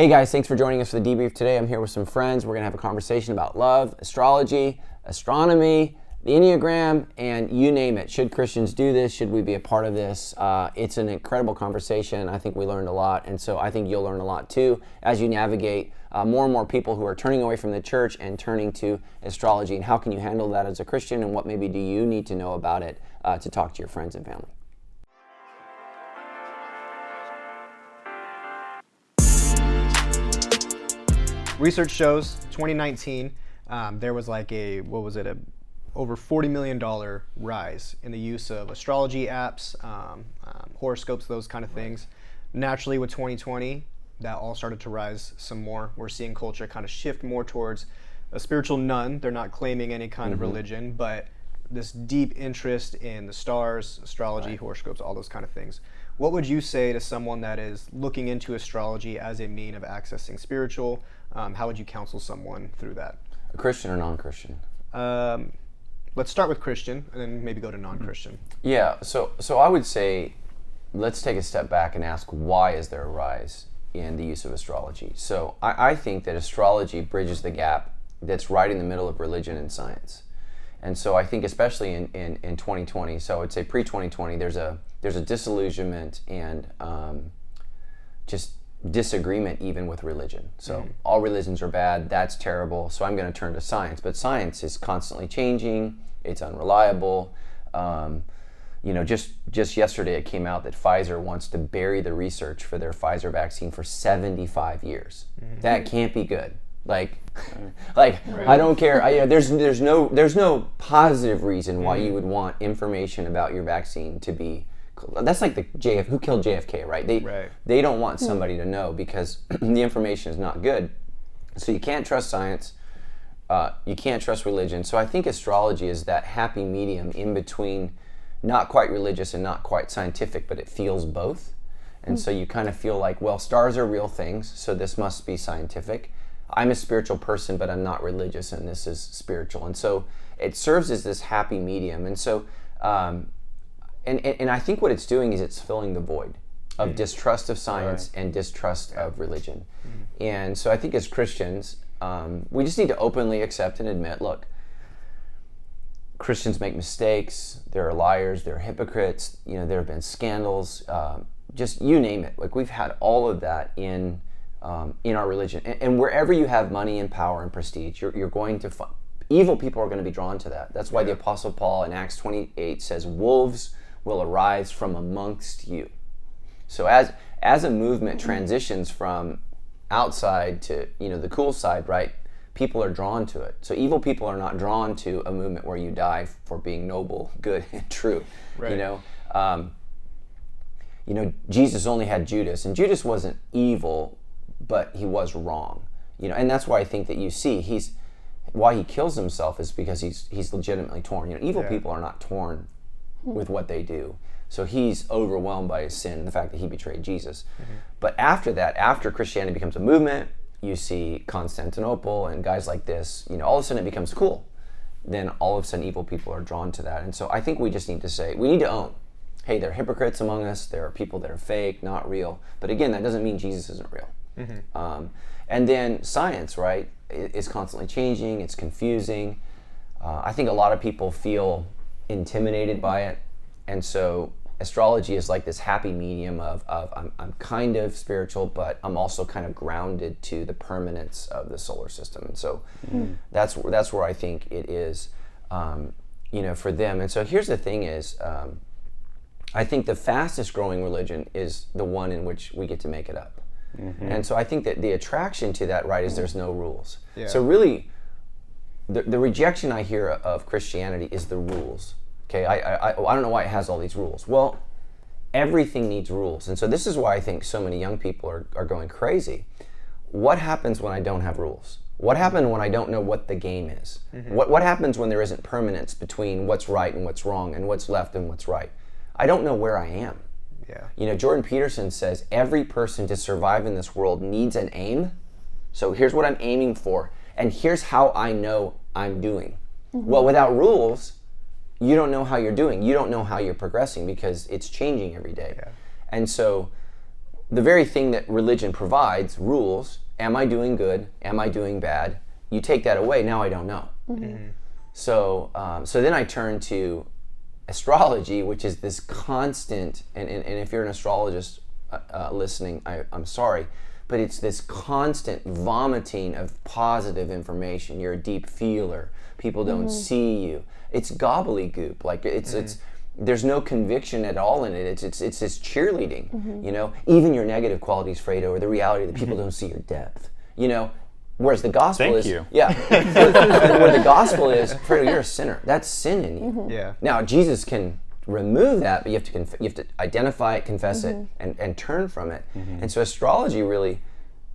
Hey guys, thanks for joining us for the Debrief today. I'm here with some friends. We're going to have a conversation about love, astrology, astronomy, the Enneagram, and you name it. Should Christians do this? Should we be a part of this? It's an incredible conversation. I think we learned a lot, and so I think you'll learn a lot too as you navigate more and more people who are turning away from the church and turning to astrology. And how can you handle that as a Christian, and what maybe do you need to know about it to talk to your friends and family? Research shows 2019, there was like over $40 million rise in the use of astrology apps, horoscopes, those kind of things. Naturally, with 2020, that all started to rise some more. We're seeing culture kind of shift more towards a spiritual none. They're not claiming any kind of religion, but this deep interest in the stars, astrology, horoscopes, all those kind of things. What would you say to someone that is looking into astrology as a mean of accessing spiritual? How would you counsel someone through that? A Christian or non-Christian? Let's start with Christian and then maybe go to non-Christian. Yeah, so I would say let's take a step back and ask, why is there a rise in the use of astrology? So I think that astrology bridges the gap that's right in the middle of religion and science. And so I think especially in 2020, so I would say pre-2020, there's a disillusionment and just disagreement even with religion. So all religions are bad, that's terrible, so I'm going to turn to science. But science is constantly changing, it's unreliable. Just yesterday it came out that Pfizer wants to bury the research for their Pfizer vaccine for 75 years. That can't be good. Like I don't care. There's no positive reason why you would want information about your vaccine to be. That's like who killed JFK, right? They don't want somebody to know because the information is not good. So you can't trust science. You can't trust religion. So I think astrology is that happy medium in between, not quite religious and not quite scientific, but it feels both. And so you kind of feel like, well, stars are real things, so this must be scientific. I'm a spiritual person, but I'm not religious, and this is spiritual. And so it serves as this happy medium. And so, and I think what it's doing is it's filling the void of distrust of science and distrust of religion. And so I think as Christians, we just need to openly accept and admit, look, Christians make mistakes, there are liars, there are hypocrites, there have been scandals, just you name it. Like we've had all of that in our religion. And wherever you have money and power and prestige, you're going to find evil people are going to be drawn to that. That's why the Apostle Paul in Acts 28 says, wolves will arise from amongst you. So as a movement transitions from outside to the cool side, right? People are drawn to it. So evil people are not drawn to a movement where you die for being noble, good, and true. Right. Jesus only had Judas, and Judas wasn't evil, but he was wrong. And that's why I think that you see why he kills himself is because he's legitimately torn. Evil people are not torn with what they do. So he's overwhelmed by his sin and the fact that he betrayed Jesus. But after that, after Christianity becomes a movement, you see Constantinople and guys like this, all of a sudden it becomes cool. Then all of a sudden evil people are drawn to that. And so I think we just need to own, hey, there are hypocrites among us, there are people that are fake, not real. But again, that doesn't mean Jesus isn't real. And then science, right, is constantly changing, it's confusing. I think a lot of people feel intimidated by it. And so astrology is like this happy medium of I'm kind of spiritual, but I'm also kind of grounded to the permanence of the solar system. And so that's where I think it is, for them. And so here's the thing is, I think the fastest growing religion is the one in which we get to make it up. And so I think that the attraction to that, right, is there's no rules. So really, the rejection I hear of Christianity is the rules. Okay, I don't know why it has all these rules. Well, everything needs rules. And so this is why I think so many young people are going crazy. What happens when I don't have rules? What happens when I don't know what the game is? What happens when there isn't permanence between what's right and what's wrong and what's left and what's right? I don't know where I am. Jordan Peterson says every person to survive in this world needs an aim. So here's what I'm aiming for, and here's how I know I'm doing. Well, without rules, you don't know how you're doing. You don't know how you're progressing because it's changing every day. And so the very thing that religion provides, rules, am I doing good? Am I doing bad? You take that away, now I don't know. So then I turn to astrology, which is this constant, and if you're an astrologist listening, I'm sorry, but it's this constant vomiting of positive information. You're a deep feeler. People don't see you. It's gobbledygook. Like it's there's no conviction at all in it. It's this cheerleading. You know, even your negative qualities, Fredo, or the reality that people don't see your depth. You know, whereas the gospel is where the gospel is, Fredo, you're a sinner. That's sin in you. Yeah. Now Jesus can remove that, but you have to identify it, confess it, and turn from it. And so astrology really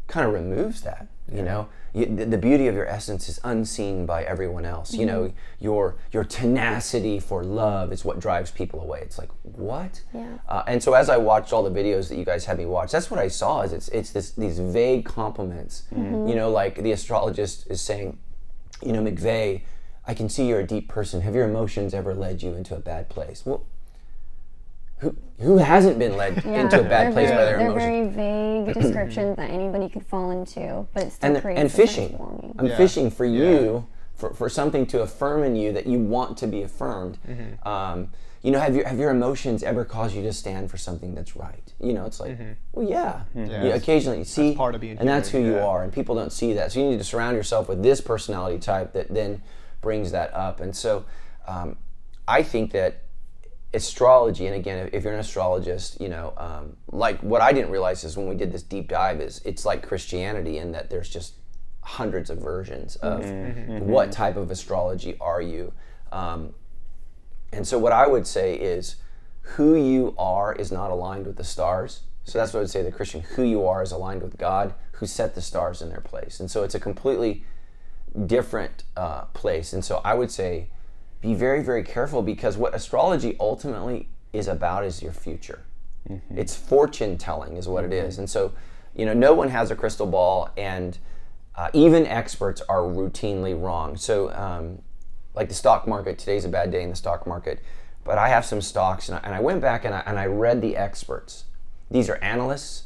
kind of removes that. You know, the beauty of your essence is unseen by everyone else. You know, your tenacity for love is what drives people away. It's like, what? Yeah. And so as I watched all the videos that you guys had me watch, that's what I saw. Is it's these vague compliments. You know, like the astrologist is saying, you know, McVeigh, I can see you're a deep person. Have your emotions ever led you into a bad place? Well, who hasn't been led into a bad place by their emotions? They're very vague descriptions that anybody could fall into, but it still creates and fishing. longing. I'm fishing for you, for something to affirm in you that you want to be affirmed. You know, have your emotions ever caused you to stand for something that's right? You know, it's like, well, yeah. Occasionally, you see, that's part of being and that's who human, you are, and people don't see that. So you need to surround yourself with this personality type that then brings that up. And so I think that astrology, and again, if you're an astrologist, you know, like what I didn't realize is when we did this deep dive is it's like Christianity in that there's just hundreds of versions of what type of astrology are you. And so what I would say is who you are is not aligned with the stars. So that's what I would say to the Christian. Who you are is aligned with God, who set the stars in their place. And so it's a completely different place. And so I would say be very, very careful, because what astrology ultimately is about is your future. It's fortune telling is what it is. And so, you know, no one has a crystal ball, and even experts are routinely wrong. So like the stock market, today's a bad day in the stock market, but I have some stocks, and I went back and I read the experts. These are analysts.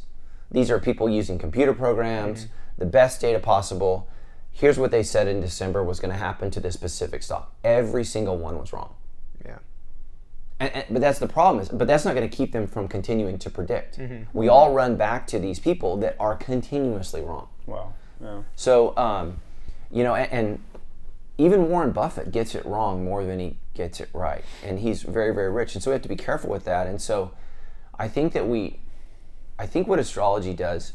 These are people using computer programs, the best data possible. Here's what they said in December was going to happen to this specific stock. Every single one was wrong. Yeah. But that's the problem. But that's not going to keep them from continuing to predict. We all run back to these people that are continuously wrong. Wow. Yeah. So, you know, and even Warren Buffett gets it wrong more than he gets it right. And he's very, very rich. And so we have to be careful with that. And so I think what astrology does,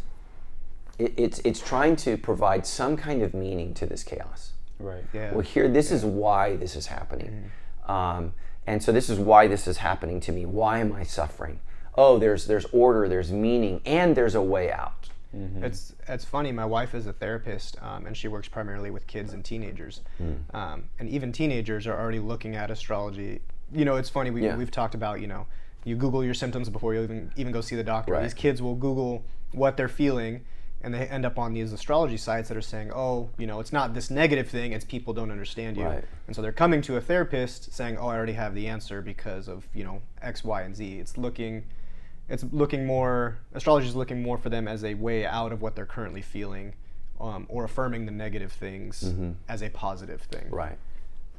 it's trying to provide some kind of meaning to this chaos. Right. Yeah. Well, here, this is why this is happening. And so this is why this is happening to me. Why am I suffering? Oh, there's order, there's meaning, and there's a way out. It's funny. My wife is a therapist, and she works primarily with kids and teenagers. And even teenagers are already looking at astrology. You know, it's funny. We've talked about, you know, you Google your symptoms before you even go see the doctor. Right. These kids will Google what they're feeling, and they end up on these astrology sites that are saying, oh, you know, it's not this negative thing, it's people don't understand you. Right. And so they're coming to a therapist saying, oh, I already have the answer because of, you know, X, Y, and Z. It's looking more, astrology is looking more for them as a way out of what they're currently feeling, or affirming the negative things as a positive thing. Right.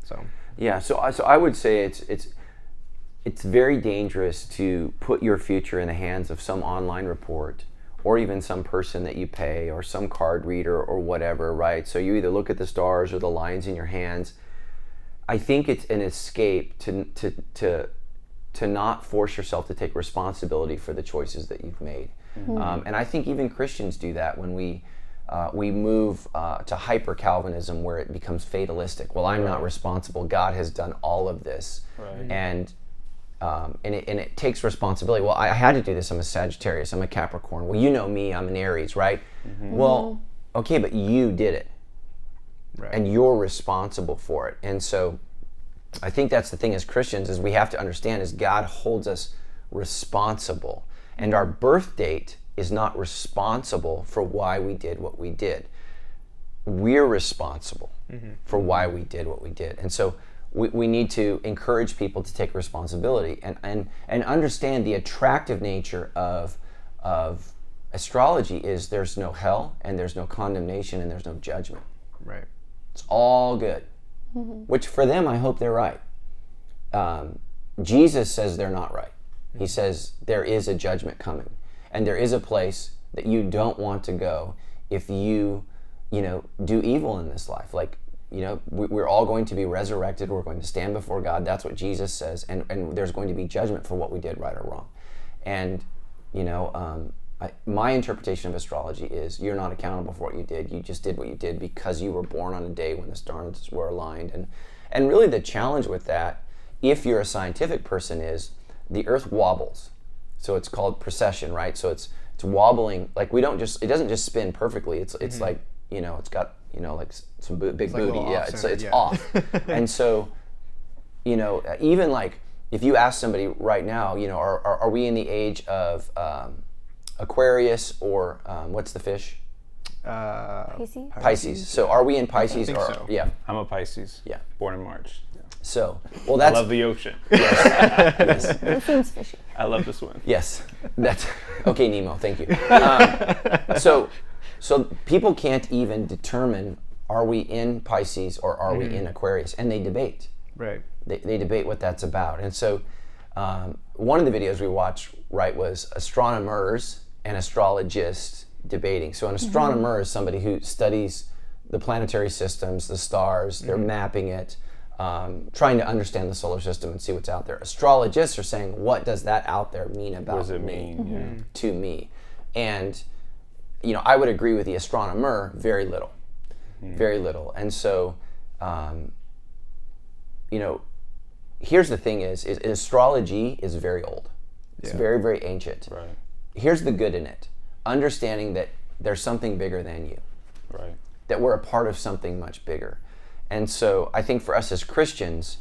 So. Yeah, so I would say it's very dangerous to put your future in the hands of some online report, or even some person that you pay, or some card reader, or whatever, right? So you either look at the stars or the lines in your hands. I think it's an escape to not force yourself to take responsibility for the choices that you've made. And I think even Christians do that when we move to hyper Calvinism, where it becomes fatalistic. Well, I'm not responsible. God has done all of this, and it takes responsibility. Well, I had to do this. I'm a Sagittarius. I'm a Capricorn. Well, you know me. I'm an Aries, right? Well, okay, but you did it, and you're responsible for it. And so, I think that's the thing as Christians is we have to understand is God holds us responsible, and our birth date is not responsible for why we did what we did. We're responsible for why we did what we did. And so we need to encourage people to take responsibility and understand the attractive nature of Astrology is there's no hell and there's no condemnation and there's no judgment. Right. It's all good. Which for them, I hope they're right. Jesus says they're not right. He says there is a judgment coming, and there is a place that you don't want to go if you do evil in this life. Like, we're all going to be resurrected. We're going to stand before God. That's what Jesus says, and there's going to be judgment for what we did right or wrong. And my interpretation of astrology is you're not accountable for what you did. You just did what you did because you were born on a day when the stars were aligned. And really the challenge with that, if you're a scientific person, is the earth wobbles. So it's called precession, right? So it's wobbling. Like it doesn't just spin perfectly. It's like, it's got, like some big like booty. Yeah, it's yeah. off. And so, even like if you ask somebody right now, are we in the age of Aquarius or what's the fish? Pisces? Pisces. So are we in Pisces? I think so. Yeah. I'm a Pisces. Yeah. Born in March. Yeah. So, well, I that's love the ocean. yes. It seems fishy. I love to swim. Yes, that's okay, Nemo. Thank you. So people can't even determine, are we in Pisces or are we in Aquarius, and they debate. Right. They debate what that's about. And so one of the videos we watched, right, was astronomers and astrologists debating. So an astronomer is somebody who studies the planetary systems, the stars. They're mapping it, trying to understand the solar system and see what's out there. Astrologists are saying, what does that out there mean about What does it me, mean? to me? And I would agree with the astronomer, very little. Very little. And so here's the thing is astrology is very old. It's very, very ancient. Right. Here's the good in it. Understanding that there's something bigger than you. Right. That we're a part of something much bigger. And so I think for us as Christians,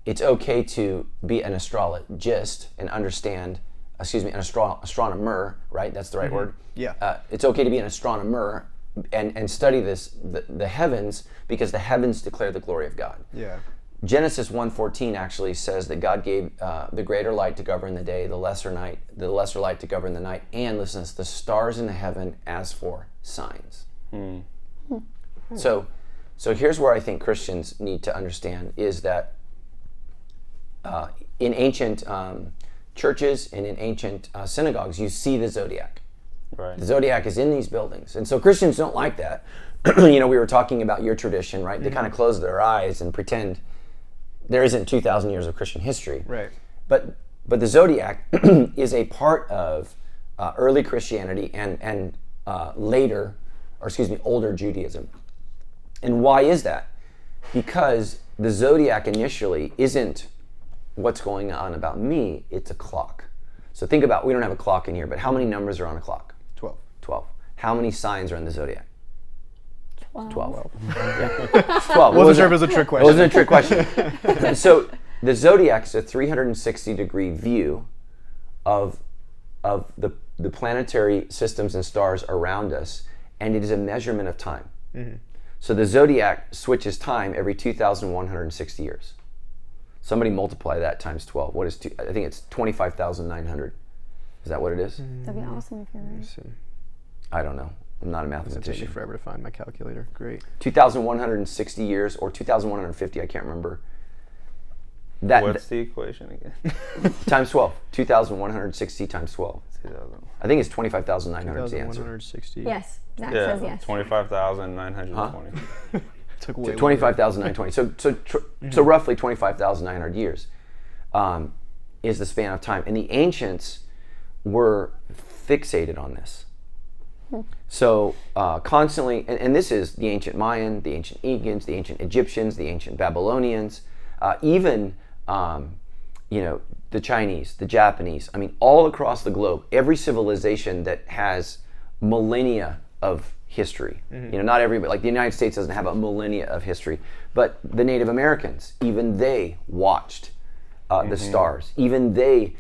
it's okay to be an astrologist and understand, an astronomer, right? That's the right word? Yeah. It's okay to be an astronomer and study the heavens, because the heavens declare the glory of God. Yeah. Genesis 1:14 actually says that God gave the greater light to govern the day, the lesser light to govern the night, and listen, the stars in the heaven as for signs. So here's where I think Christians need to understand is that in ancient churches and in ancient synagogues, you see the zodiac. Right. The zodiac is in these buildings. And so Christians don't like that. We were talking about your tradition, right? They kind of close their eyes and pretend there isn't 2,000 years of Christian history. Right. But the zodiac is a part of early Christianity and older Judaism. And why is that? Because the zodiac initially isn't what's going on about me, it's a clock. So think about, we don't have a clock in here, but how many numbers are on a clock? 12. 12. How many signs are in the zodiac? 12. Yeah. 12. Wasn't sure if it was a trick question. It wasn't a trick question. So the zodiac is a 360-degree view of the planetary systems and stars around us, and it is a measurement of time. So the zodiac switches time every 2,160 years. Somebody multiply that times 12. What is I think it's 25,900. Is that what it is? That'd be awesome if you're right. I don't know. I'm not a It's going to take mathematician. me forever to find my calculator. Great. 2,160 years or 2,150, I can't remember. What's the equation again? Times 12. 2,160 times 12. 2000. I think it's 25,900 is the answer. 2,160. Yes, Zach says yes. 25,920. Took way 25,920. So roughly 25,900 years is the span of time. And the ancients were fixated on this. So constantly, and this is the ancient Mayan, the ancient Incans, the ancient Egyptians, the ancient Babylonians, even the Chinese, the Japanese. I mean, all across the globe, every civilization that has millennia of history. Not everybody, like the United States doesn't have a millennia of history, but the Native Americans, even they watched the stars. Even they,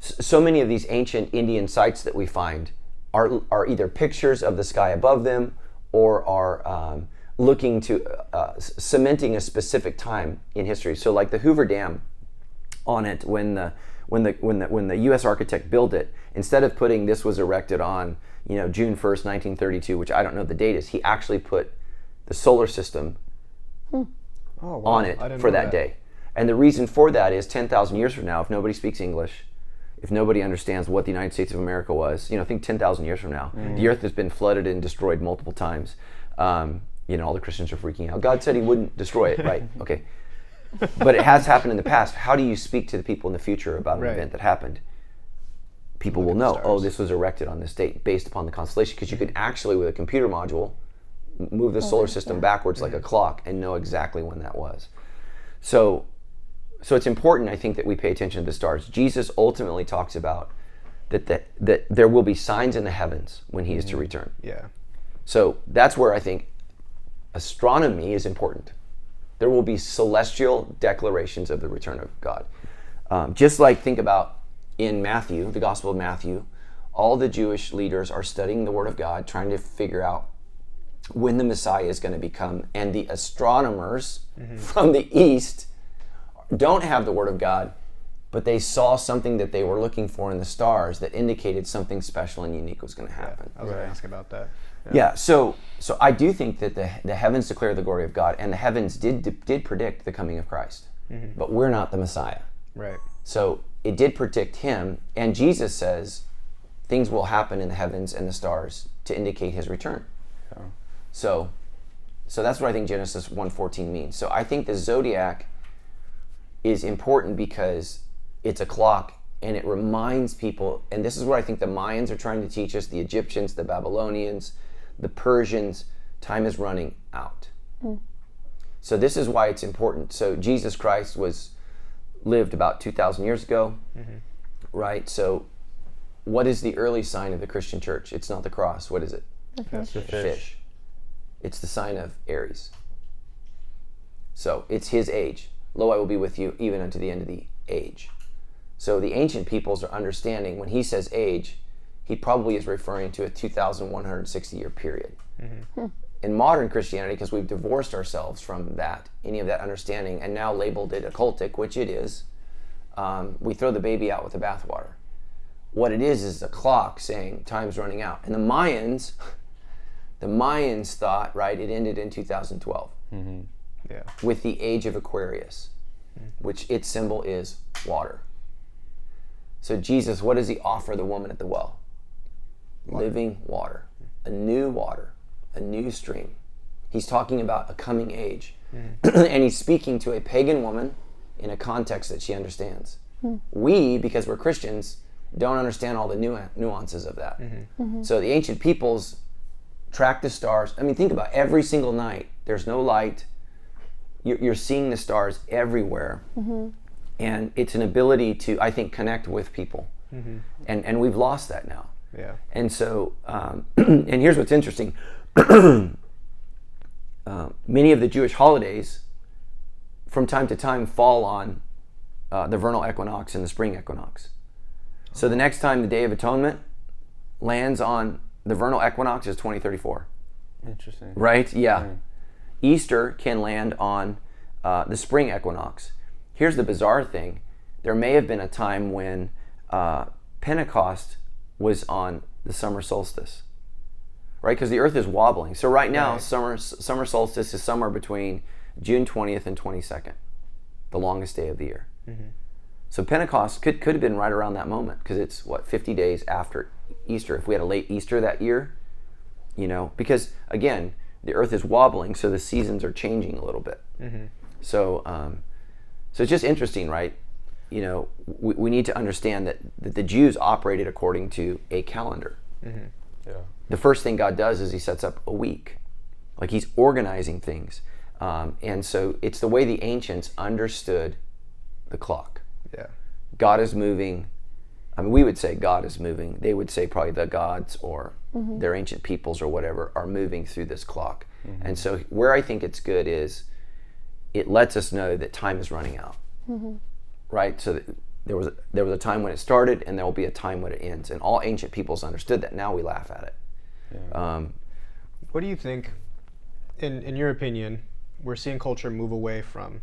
so many of these ancient Indian sites that we find are either pictures of the sky above them or are looking to cementing a specific time in history. So like the Hoover Dam on it, when when the U.S. architect built it, instead of putting this was erected on June 1st, 1932, which I don't know the date is, he actually put the solar system on it for that day. And the reason for that is 10,000 years from now, if nobody speaks English, if nobody understands what the United States of America was, think 10,000 years from now, the earth has been flooded and destroyed multiple times. All the Christians are freaking out. God said he wouldn't destroy it, right? Okay. But it has happened in the past. How do you speak to the people in the future about an event that happened? People will know, this was erected on this date based upon the constellation, because you can actually, with a computer module, move the solar system backwards like a clock and know exactly when that was. So it's important, I think, that we pay attention to the stars. Jesus ultimately talks about that there will be signs in the heavens when he is to return. Yeah. So that's where I think astronomy is important. There will be celestial declarations of the return of God. Just like, think about in Matthew, the Gospel of Matthew, all the Jewish leaders are studying the Word of God, trying to figure out when the Messiah is going to become. And the astronomers from the East don't have the Word of God, but they saw something that they were looking for in the stars that indicated something special and unique was going to happen. I was going to ask about that. Yeah, so I do think that the heavens declare the glory of God, and the heavens did predict the coming of Christ, but we're not the Messiah. Right. So it did predict him, and Jesus says things will happen in the heavens and the stars to indicate his return. Yeah. So that's what I think Genesis 1:14 means. So I think the zodiac is important because it's a clock, and it reminds people, and this is what I think the Mayans are trying to teach us, the Egyptians, the Babylonians, the Persians, time is running out. So this is why it's important. So Jesus Christ lived about 2,000 years ago, right? So what is the early sign of the Christian church? It's not the cross. What is it? The fish. The fish. It's the sign of Aries. So it's his age. Lo, I will be with you even unto the end of the age. So the ancient peoples are understanding when he says age, he probably is referring to a 2,160 year period. In modern Christianity, because we've divorced ourselves from any of that understanding, and now labeled it occultic, which it is, we throw the baby out with the bathwater. What it is a clock saying time's running out. And the Mayans thought, right, it ended in 2012 with the age of Aquarius, which its symbol is water. So Jesus, what does he offer the woman at the well? Living water, a new stream. He's talking about a coming age. And he's speaking to a pagan woman in a context that she understands. We, because we're Christians, don't understand all the nuances of that. So the ancient peoples track the stars. I mean, think about every single night. There's no light. You're seeing the stars everywhere. And it's an ability to, I think, connect with people. And we've lost that now. Yeah. And so, and here's what's interesting. Many of the Jewish holidays from time to time fall on the vernal equinox and the spring equinox. So the next time the Day of Atonement lands on the vernal equinox is 2034. Interesting. Right? Yeah. Easter can land on the spring equinox. Here's the bizarre thing. There may have been a time when Pentecost was on the summer solstice, right? Because the earth is wobbling. So right now, summer solstice is somewhere between June 20th and 22nd, the longest day of the year. So Pentecost could have been right around that moment, because it's, 50 days after Easter. If we had a late Easter that year, because again, the earth is wobbling, so the seasons are changing a little bit. So it's just interesting, right? We need to understand that the Jews operated according to a calendar. Yeah. The first thing God does is he sets up a week. Like, he's organizing things. And so it's the way the ancients understood the clock. Yeah. God is moving. I mean, we would say God is moving. They would say probably the gods or their ancient peoples or whatever are moving through this clock. And so where I think it's good is it lets us know that time is running out. Right? So there was a time when it started, and there will be a time when it ends. And all ancient peoples understood that. Now we laugh at it. Yeah. What do you think, in your opinion, we're seeing culture move away from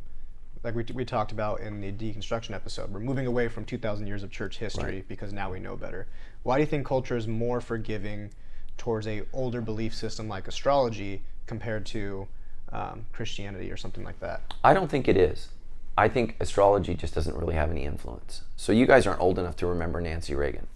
like we talked about in the deconstruction episode, we're moving away from 2,000 years of church history because now we know better. Why do you think culture is more forgiving towards a older belief system like astrology compared to Christianity or something like that? I don't think it is. I think astrology just doesn't really have any influence. So you guys aren't old enough to remember Nancy Reagan.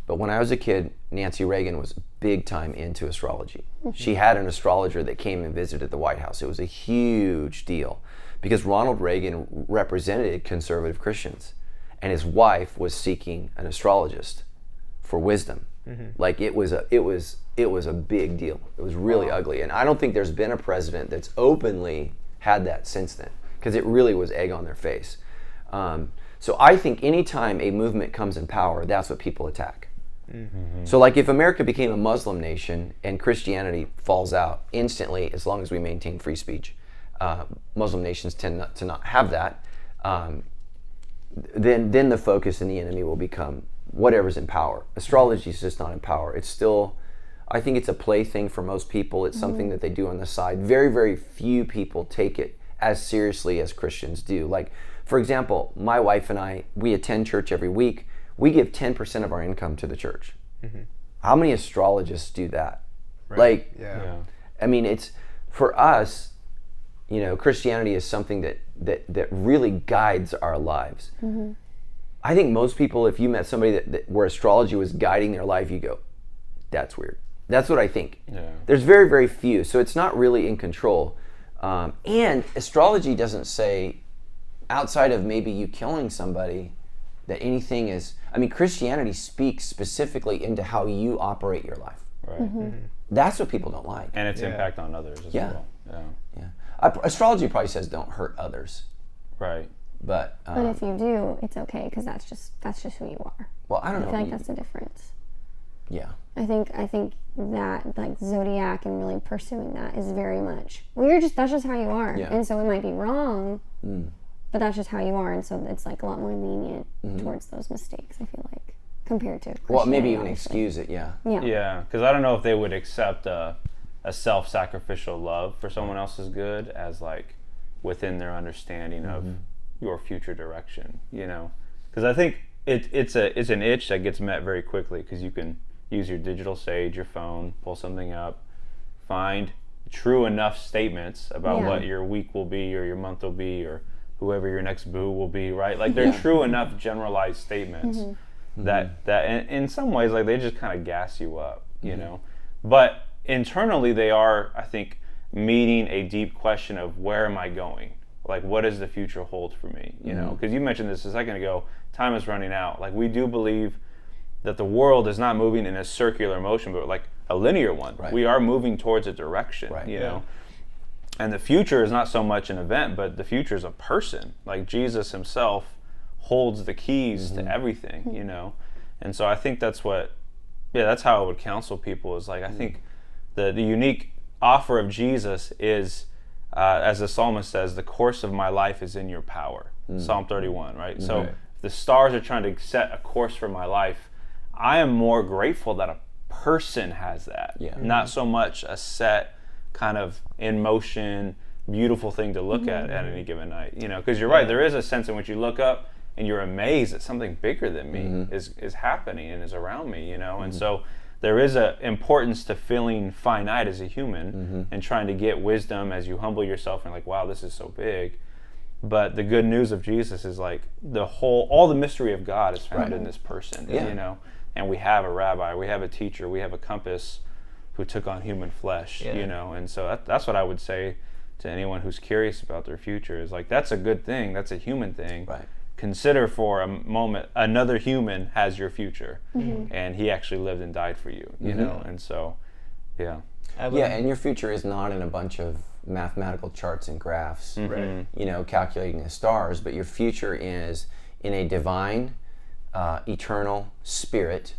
But when I was a kid, Nancy Reagan was big time into astrology. She had an astrologer that came and visited the White House. It was a huge deal because Ronald Reagan represented conservative Christians, and his wife was seeking an astrologist for wisdom. Like it was a big deal. It was really ugly, and I don't think there's been a president that's openly had that since then, because it really was egg on their face. So I think anytime a movement comes in power, that's what people attack. So like if America became a Muslim nation and Christianity falls out instantly, as long as we maintain free speech, Muslim nations tend to not have that, then the focus and the enemy will become whatever's in power. Astrology is just not in power. It's still, I think it's a plaything for most people. It's something that they do on the side. Very, very few people take it as seriously as Christians do. Like, for example, my wife and I, we attend church every week. We give 10% of our income to the church. How many astrologists do that? Right. Like, Yeah. I mean, it's, for us, you know, Christianity is something that really guides our lives. I think most people, if you met somebody where astrology was guiding their life, you go, that's weird. That's what I think. Yeah. There's very, very few, so it's not really in control. And astrology doesn't say, outside of maybe you killing somebody, that anything is, I mean, Christianity speaks specifically into how you operate your life. Right. That's what people don't like. And its impact on others as well. Yeah. Astrology probably says don't hurt others, Right. but But if you do, it's okay because that's just who you are. well, I don't I know. feel like that's the difference. Yeah. I think that like zodiac and really pursuing that is very much that's just how you are. Yeah. And so it might be wrong, but that's just how you are, and so it's like a lot more lenient towards those mistakes, I feel like, compared to Well, maybe Christianity, even obviously. excuse it. Yeah. Yeah, because I don't know if they would accept a self-sacrificial love for someone else's good as like within their understanding of your future direction, you know? Because I think it's an itch that gets met very quickly because you can use your digital sage, your phone, pull something up, find true enough statements about what your week will be or your month will be or whoever your next boo will be, right? Like they're true enough generalized statements that in some ways, like they just kind of gas you up, you know? But internally they are, I think, meeting a deep question of where am I going? Like what does the future hold for me, you know? Because you mentioned this a second ago, time is running out. Like we do believe that the world is not moving in a circular motion, but like a linear one. Right. We are moving towards a direction, you know? And the future is not so much an event, but the future is a person. Like Jesus himself holds the keys to everything, you know? And so I think that's how I would counsel people is like, I think the unique offer of Jesus is, as the psalmist says, the course of my life is in your power. Psalm 31, right? So if the stars are trying to set a course for my life, I am more grateful that a person has that, not so much a set kind of in motion, beautiful thing to look at any given night, you know, because you're right, there is a sense in which you look up and you're amazed that something bigger than me is happening and is around me, you know, and so there is a importance to feeling finite as a human and trying to get wisdom as you humble yourself and like, wow, this is so big. But the good news of Jesus is like all the mystery of God is found in this person, you know, and we have a rabbi, we have a teacher, we have a compass who took on human flesh, you know, and so that's what I would say to anyone who's curious about their future is like, that's a good thing, that's a human thing. Right. Consider for a moment another human has your future, and he actually lived and died for you, you know, and so, Yeah, and your future is not in a bunch of mathematical charts and graphs, you know, calculating the stars, but your future is in a divine, eternal spirit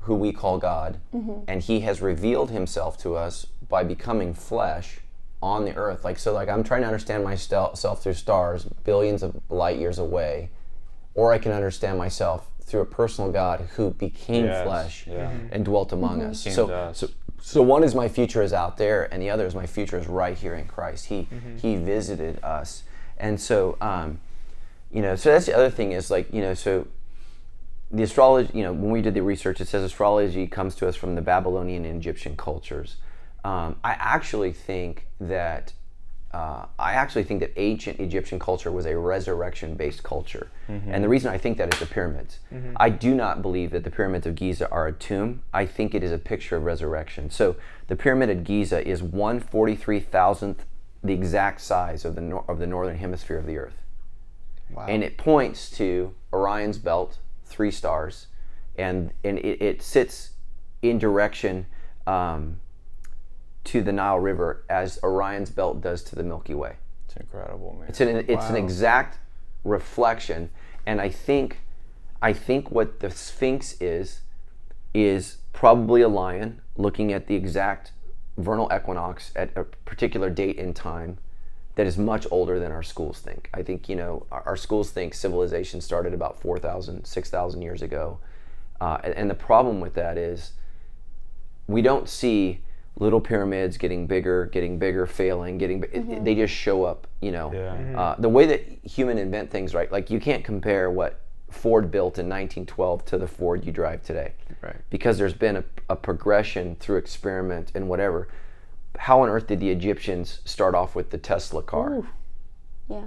who we call God, and he has revealed himself to us by becoming flesh on the earth. Like, so like I'm trying to understand myself through stars billions of light years away, or I can understand myself through a personal God who became flesh and dwelt among us. So one is my future is out there, and the other is my future is right here in Christ. He visited us, And so, so that's the other thing is like, so the astrology, when we did the research, it says astrology comes to us from the Babylonian and Egyptian cultures. I actually think that ancient Egyptian culture was a resurrection-based culture. And the reason I think that is the pyramids. I do not believe that the pyramids of Giza are a tomb. I think it is a picture of resurrection. So the pyramid of Giza is 1/43,000th the exact size of the northern hemisphere of the Earth. Wow. And it points to Orion's belt, 3 stars, and it sits in direction to the Nile River as Orion's belt does to the Milky Way. It's incredible, man. It's an exact reflection, and I think what the Sphinx is probably a lion looking at the exact vernal equinox at a particular date in time that is much older than our schools think. I think, our schools think civilization started about 4,000, 6,000 years ago. And the problem with that is we don't see little pyramids getting bigger, failing, they just show up, The way that human invent things, right? Like you can't compare what Ford built in 1912 to the Ford you drive today. Right. Because there's been a progression through experiment and whatever. How on earth did the Egyptians start off with the Tesla car? Ooh. Yeah.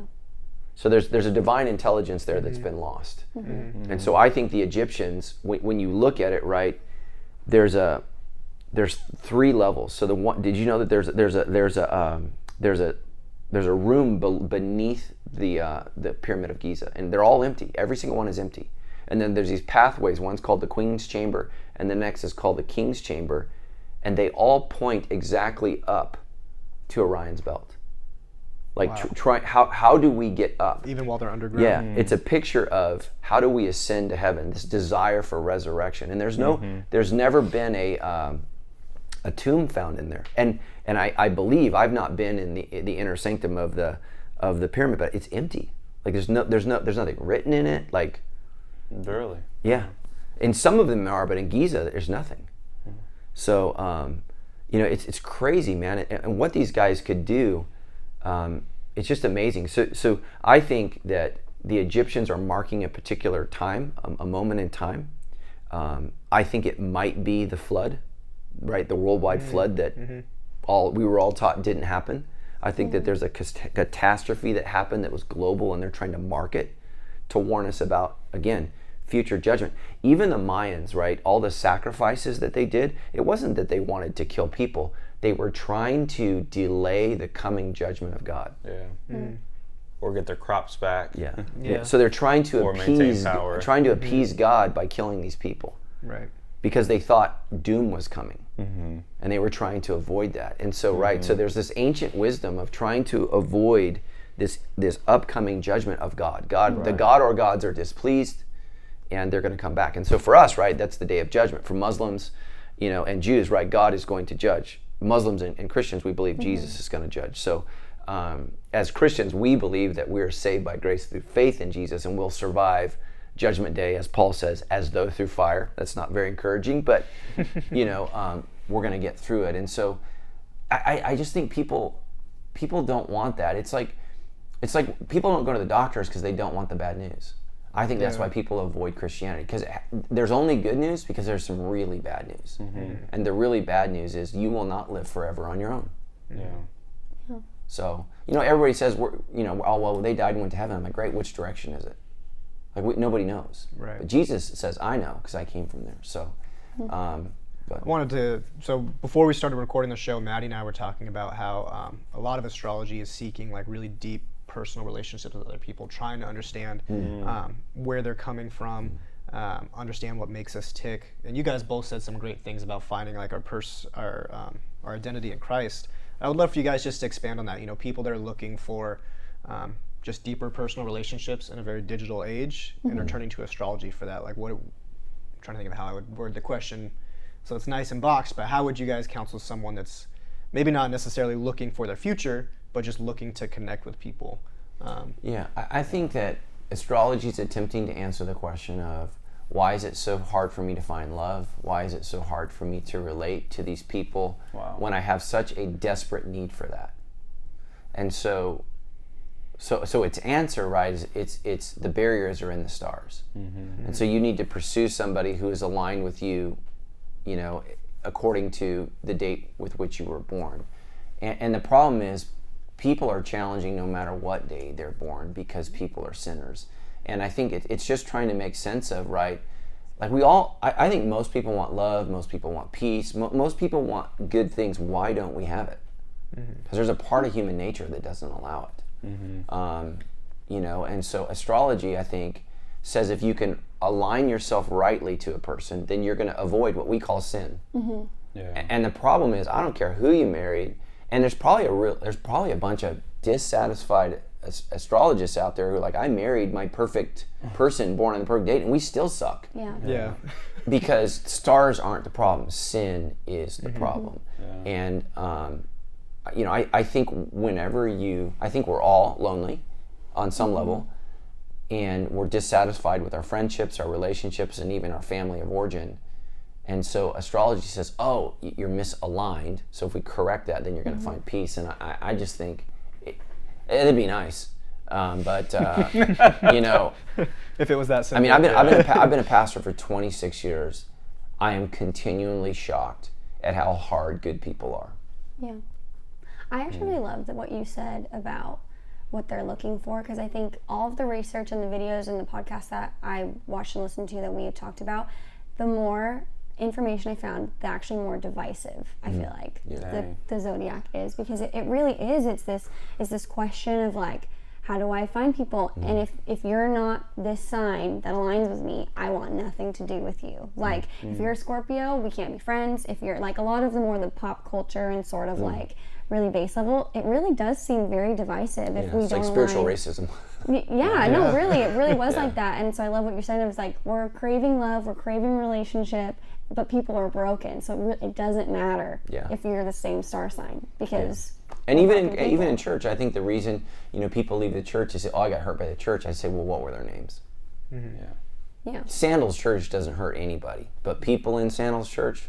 So there's a divine intelligence there that's been lost. And so I think the Egyptians, when you look at it, right, there's 3 levels. So did you know that there's a room beneath the Pyramid of Giza, and they're all empty. Every single one is empty. And then there's these pathways. One's called the Queen's Chamber, and the next is called the King's Chamber, and they all point exactly up to Orion's belt. Like, wow. How do we get up? Even while they're underground. Yeah, it's a picture of how do we ascend to heaven. This desire for resurrection, and there's never been a tomb found in there. And I believe I've not been in the inner sanctum of the pyramid, but it's empty. Like there's nothing written in it. Like, really? Yeah, and some of them are, but in Giza there's nothing. So it's crazy, man. And what these guys could do, it's just amazing. So I think that the Egyptians are marking a particular time, a moment in time. I think it might be the flood, right? The worldwide flood that we were all taught didn't happen. I think that there's a catastrophe that happened that was global, and they're trying to mark it to warn us about, again, future judgment. Even the Mayans, right? All the sacrifices that they did, it wasn't that they wanted to kill people. They were trying to delay the coming judgment of God. Yeah. Or get their crops back. Yeah. So they're trying to appease God by killing these people. Right. Because they thought doom was coming. And they were trying to avoid that. And so, so there's this ancient wisdom of trying to avoid this upcoming judgment of God. The God or gods are displeased, and they're going to come back. And so for us, right, that's the day of judgment. For Muslims, and Jews, right, God is going to judge. Muslims and Christians, we believe Jesus is going to judge. So as Christians, we believe that we're saved by grace through faith in Jesus, and we'll survive Judgment Day, as Paul says, as though through fire. That's not very encouraging, but we're going to get through it. And so I just think people don't want that. It's like people don't go to the doctors because they don't want the bad news. I think that's why people avoid Christianity, because there's only good news because there's some really bad news. And the really bad news is you will not live forever on your own. Yeah. So, everybody says, they died and went to heaven. I'm like, great, which direction is it? Like, nobody knows. Right. But Jesus says, I know, because I came from there. So, so before we started recording the show, Maddie and I were talking about how a lot of astrology is seeking like really deep personal relationships with other people, trying to understand where they're coming from, understand what makes us tick. And you guys both said some great things about finding like our identity in Christ. I would love for you guys just to expand on that. People that are looking for just deeper personal relationships in a very digital age, and are turning to astrology for that. Like, I'm trying to think of how I would word the question so it's nice and boxed, but how would you guys counsel someone that's maybe not necessarily looking for their future, but just looking to connect with people? I think that astrology is attempting to answer the question of, why is it so hard for me to find love? Why is it so hard for me to relate to these people when I have such a desperate need for that? And so So its answer, right, is it's the barriers are in the stars. And so you need to pursue somebody who is aligned with you, you know, according to the date with which you were born. And the problem is people are challenging no matter what day they're born because people are sinners. And I think it's just trying to make sense of, right, like I think most people want love, most people want peace, most people want good things. Why don't we have it? Because there's a part of human nature that doesn't allow it. You know, and so astrology, I think, says if you can align yourself rightly to a person, then you're going to avoid what we call sin. And the problem is, I don't care who you married, and there's probably a bunch of dissatisfied astrologists out there who are like, I married my perfect person born on the perfect date, and we still suck. Because stars aren't the problem, sin is the problem. And you know, I think I think we're all lonely on some level, and we're dissatisfied with our friendships, our relationships, and even our family of origin. And so astrology says, oh, you're misaligned, so if we correct that, then you're going to find peace. And I just think it'd be nice, but you know, if it was that simple. I mean, I've been a pastor for 26 years. I am continually shocked at how hard good people are. Yeah. I actually really loved what you said about what they're looking for, because I think all of the research and the videos and the podcasts that I watched and listened to that we had talked about, the more information I found, the actually more divisive I feel like the zodiac is, because it really is. It's this question of like, how do I find people? And if you're not this sign that aligns with me, I want nothing to do with you. Like, if you're a Scorpio, we can't be friends. If you're like a lot of the more the pop culture and sort of like really base level, it really does seem very divisive if we it's don't like spiritual align. racism. No, really, it really was like that. And so I love what you're saying. It was like, we're craving love, we're craving relationship, but people are broken. So it doesn't matter if you're the same star sign, because and even in church, I think the reason, you know, people leave the church is, I got hurt by the church. I say, well, what were their names? Sandals Church doesn't hurt anybody, but people in Sandals Church,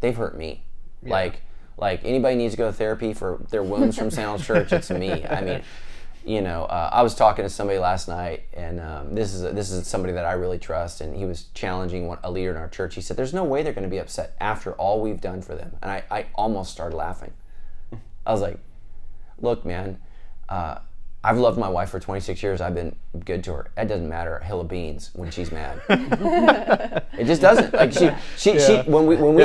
they've hurt me. Like anybody needs to go to therapy for their wounds from Sandals Church, it's me. I mean, you know, I was talking to somebody last night, and this is somebody that I really trust, and he was challenging a leader in our church. He said, there's no way they're going to be upset after all we've done for them. And I almost started laughing. I was like, look, man, I've loved my wife for 26 years. I've been good to her. It doesn't matter a hill of beans when she's mad. It just doesn't. Like she when we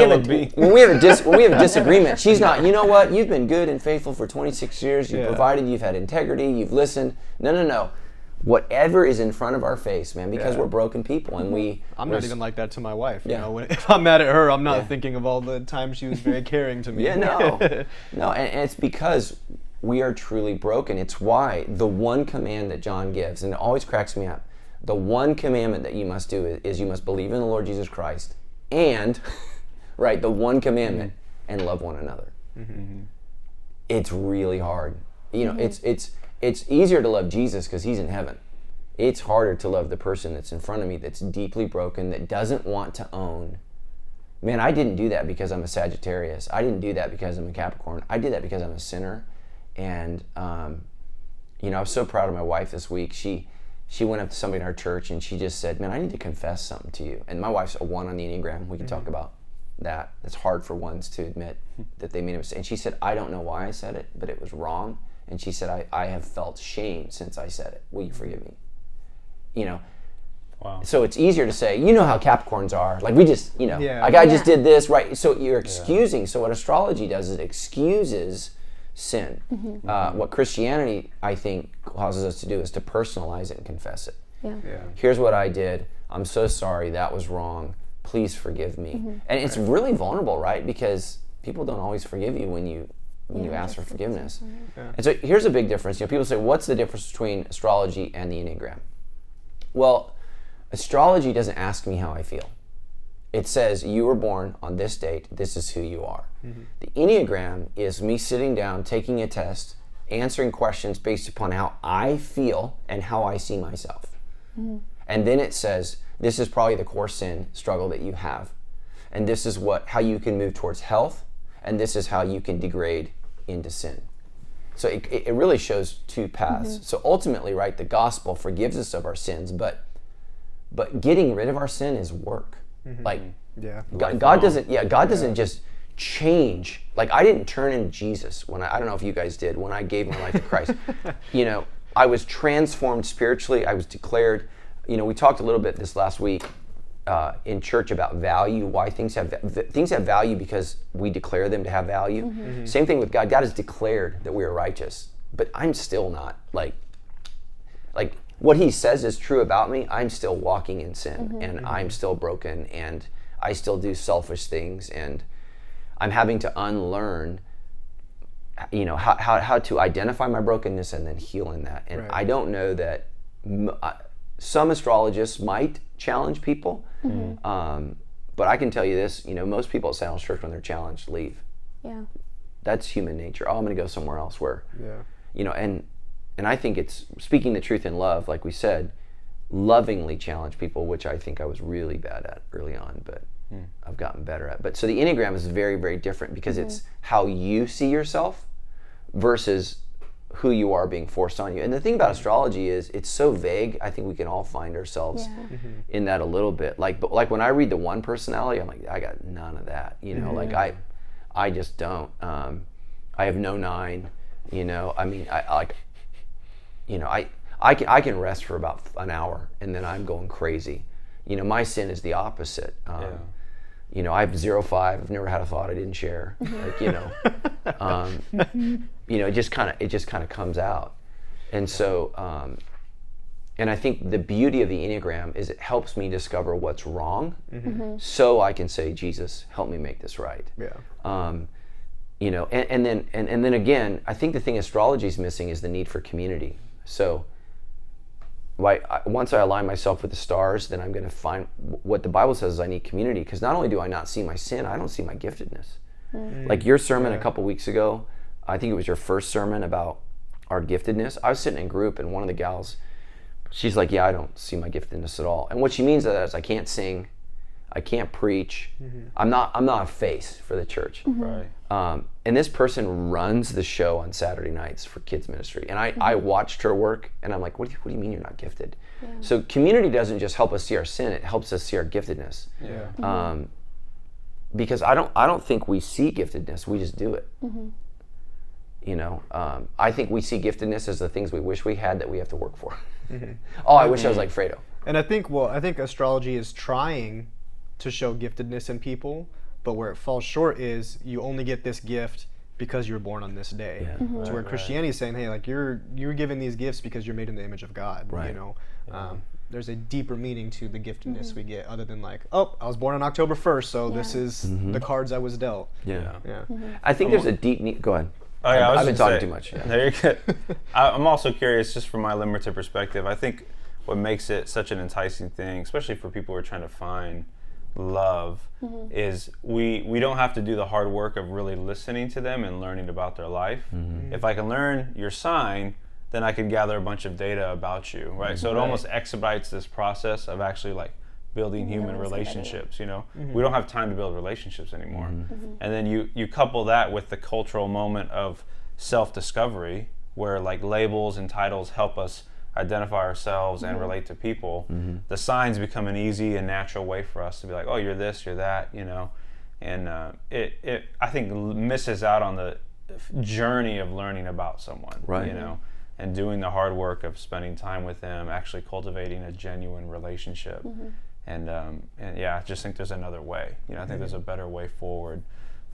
have a disagreement, she's not. You know what? You've been good and faithful for 26 years. You've provided. You've had integrity. You've listened. No. Whatever is in front of our face, man, because we're broken people, and I'm not even like that to my wife. You know, if I'm mad at her, I'm not thinking of all the time she was very caring to me. No, and it's because we are truly broken. It's why the one command that John gives, and it always cracks me up, the one commandment that you must do is you must believe in the Lord Jesus Christ, and right, the one commandment, and love one another. It's really hard. You know, it's easier to love Jesus because he's in heaven. It's harder to love the person that's in front of me that's deeply broken, that doesn't want to own. Man, I didn't do that because I'm a Sagittarius. I didn't do that because I'm a Capricorn. I did that because I'm a sinner. And you know, I was so proud of my wife this week. She went up to somebody in our church and she just said, man, I need to confess something to you. And my wife's a 1 on the Enneagram. We can talk about that. It's hard for ones to admit that they made a mistake. And she said, I don't know why I said it, but it was wrong. And she said, I have felt shame since I said it. Will you forgive me? You know, so it's easier to say, you know how Capricorns are. Like, we just, you know, like I just did this, right? So you're excusing. So what astrology does is it excuses sin. What Christianity, I think, causes us to do is to personalize it and confess it. Here's what I did. I'm so sorry. That was wrong. Please forgive me. And it's really vulnerable, right? Because people don't always forgive you when you ask for forgiveness. And so here's a big difference. You know, people say, what's the difference between astrology and the Enneagram? Well, astrology doesn't ask me how I feel. It says, you were born on this date, this is who you are. The Enneagram is me sitting down, taking a test, answering questions based upon how I feel and how I see myself. And then it says, this is probably the core sin struggle that you have. And this is how you can move towards health, and this is how you can degrade into sin. So it really shows two paths. So ultimately, right, the gospel forgives us of our sins, but getting rid of our sin is work. Like God doesn't just change. Like I didn't turn into Jesus when I don't know if you guys did, when I gave my life to Christ. I was transformed spiritually. I was declared, we talked a little bit this last week in church about value, why things have value because we declare them to have value. Same thing with God. God has declared that we are righteous, but I'm still not. Like what he says is true about me, I'm still walking in sin, and I'm still broken, and I still do selfish things, and I'm having to unlearn how to identify my brokenness and then heal in that. And I don't know that some astrologists might challenge people, but I can tell you this, most people at Sandals Church, when they're challenged, leave. Yeah. That's human nature. Oh, I'm going to go somewhere else where, and I think it's speaking the truth in love, like we said, lovingly challenge people, which I think I was really bad at early on, but I've gotten better at. But so the Enneagram is very, very different because it's how you see yourself versus who you are being forced on you. And the thing about astrology is it's so vague. I think we can all find ourselves in that a little bit. Like when I read the one personality, I'm like, I got none of that. Like I just don't. I have no 9. I mean, I can rest for about an hour and then I'm going crazy. My sin is the opposite. I have 0-5. I've never had a thought I didn't share. It just kind of comes out. And so, and I think the beauty of the Enneagram is it helps me discover what's wrong, so I can say, Jesus, help me make this right. And then again, I think the thing astrology is missing is the need for community. So once I align myself with the stars, then I'm going to find what the Bible says is I need community, because not only do I not see my sin, I don't see my giftedness. Like your sermon a couple weeks ago, I think it was your first sermon about our giftedness. I was sitting in group and one of the gals, she's like, I don't see my giftedness at all. And what she means by that is I can't sing, I can't preach, I'm not a face for the church. Right. And this person runs the show on Saturday nights for kids ministry. And I watched her work and I'm like, what do you mean you're not gifted? So community doesn't just help us see our sin, it helps us see our giftedness. Because I don't think we see giftedness, we just do it. I think we see giftedness as the things we wish we had that we have to work for. I wish I was like Fredo. And I think astrology is trying to show giftedness in people, but where it falls short is you only get this gift because you were born on this day. To where Christianity is saying, hey, like you're given these gifts because you're made in the image of God. There's a deeper meaning to the giftedness we get, other than like, oh, I was born on October 1st, so this is the cards I was dealt. I think there's a deep need. Go ahead. I've been talking too much. No, you're good. I'm also curious, just from my limited perspective, I think what makes it such an enticing thing, especially for people who are trying to find love, is we don't have to do the hard work of really listening to them and learning about their life. If I can learn your sign, then I can gather a bunch of data about you, right? So it almost expedites this process of actually like building human relationships, We don't have time to build relationships anymore. And then you couple that with the cultural moment of self-discovery, where like labels and titles help us identify ourselves and relate to people. The signs become an easy and natural way for us to be like, oh, you're this, you're that, and it I think misses out on the journey of learning about someone, and doing the hard work of spending time with them, actually cultivating a genuine relationship. And I just think there's another way. I think there's a better way forward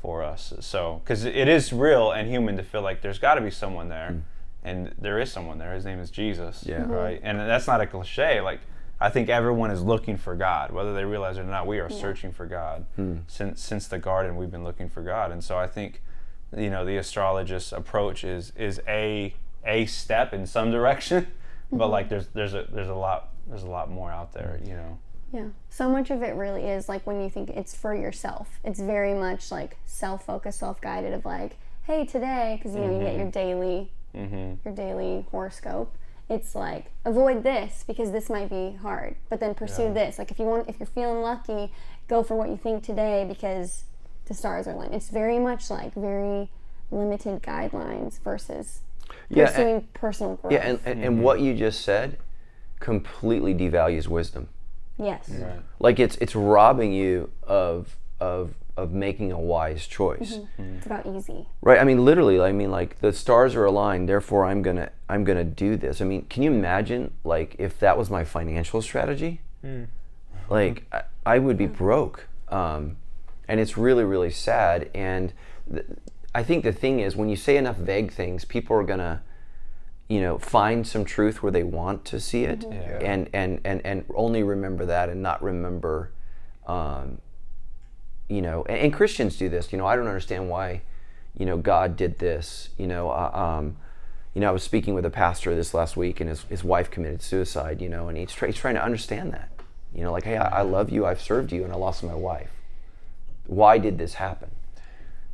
for us. So, because it is real and human to feel like there's got to be someone there. And there is someone there. His name is Jesus, right? And that's not a cliche. Like, I think everyone is looking for God, whether they realize it or not. We are searching for God. Since the garden. We've been looking for God, and so I think, the astrologist approach is a step in some direction, but like there's a lot more out there, Yeah, so much of it really is like when you think it's for yourself. It's very much like self-focused, self-guided. Of like, hey, today, because you get your daily horoscope. It's like, avoid this because this might be hard, but then pursue this. Like if you're feeling lucky, go for what you think today because the stars are aligned. It's very much like very limited guidelines versus pursuing personal growth. Yeah, and what you just said completely devalues wisdom. Yes. Right. Like it's robbing you of making a wise choice. It's about easy. Right. I mean, literally. I mean, like the stars are aligned. Therefore, I'm gonna do this. I mean, can you imagine like if that was my financial strategy? Like I would be broke. And it's really, really sad. And I think the thing is, when you say enough vague things, people are gonna, find some truth where they want to see it, and only remember that and not remember, and Christians do this. I don't understand why, God did this. I was speaking with a pastor this last week, and his wife committed suicide. And he's trying to understand that. Like, hey, I love you, I've served you, and I lost my wife. Why did this happen?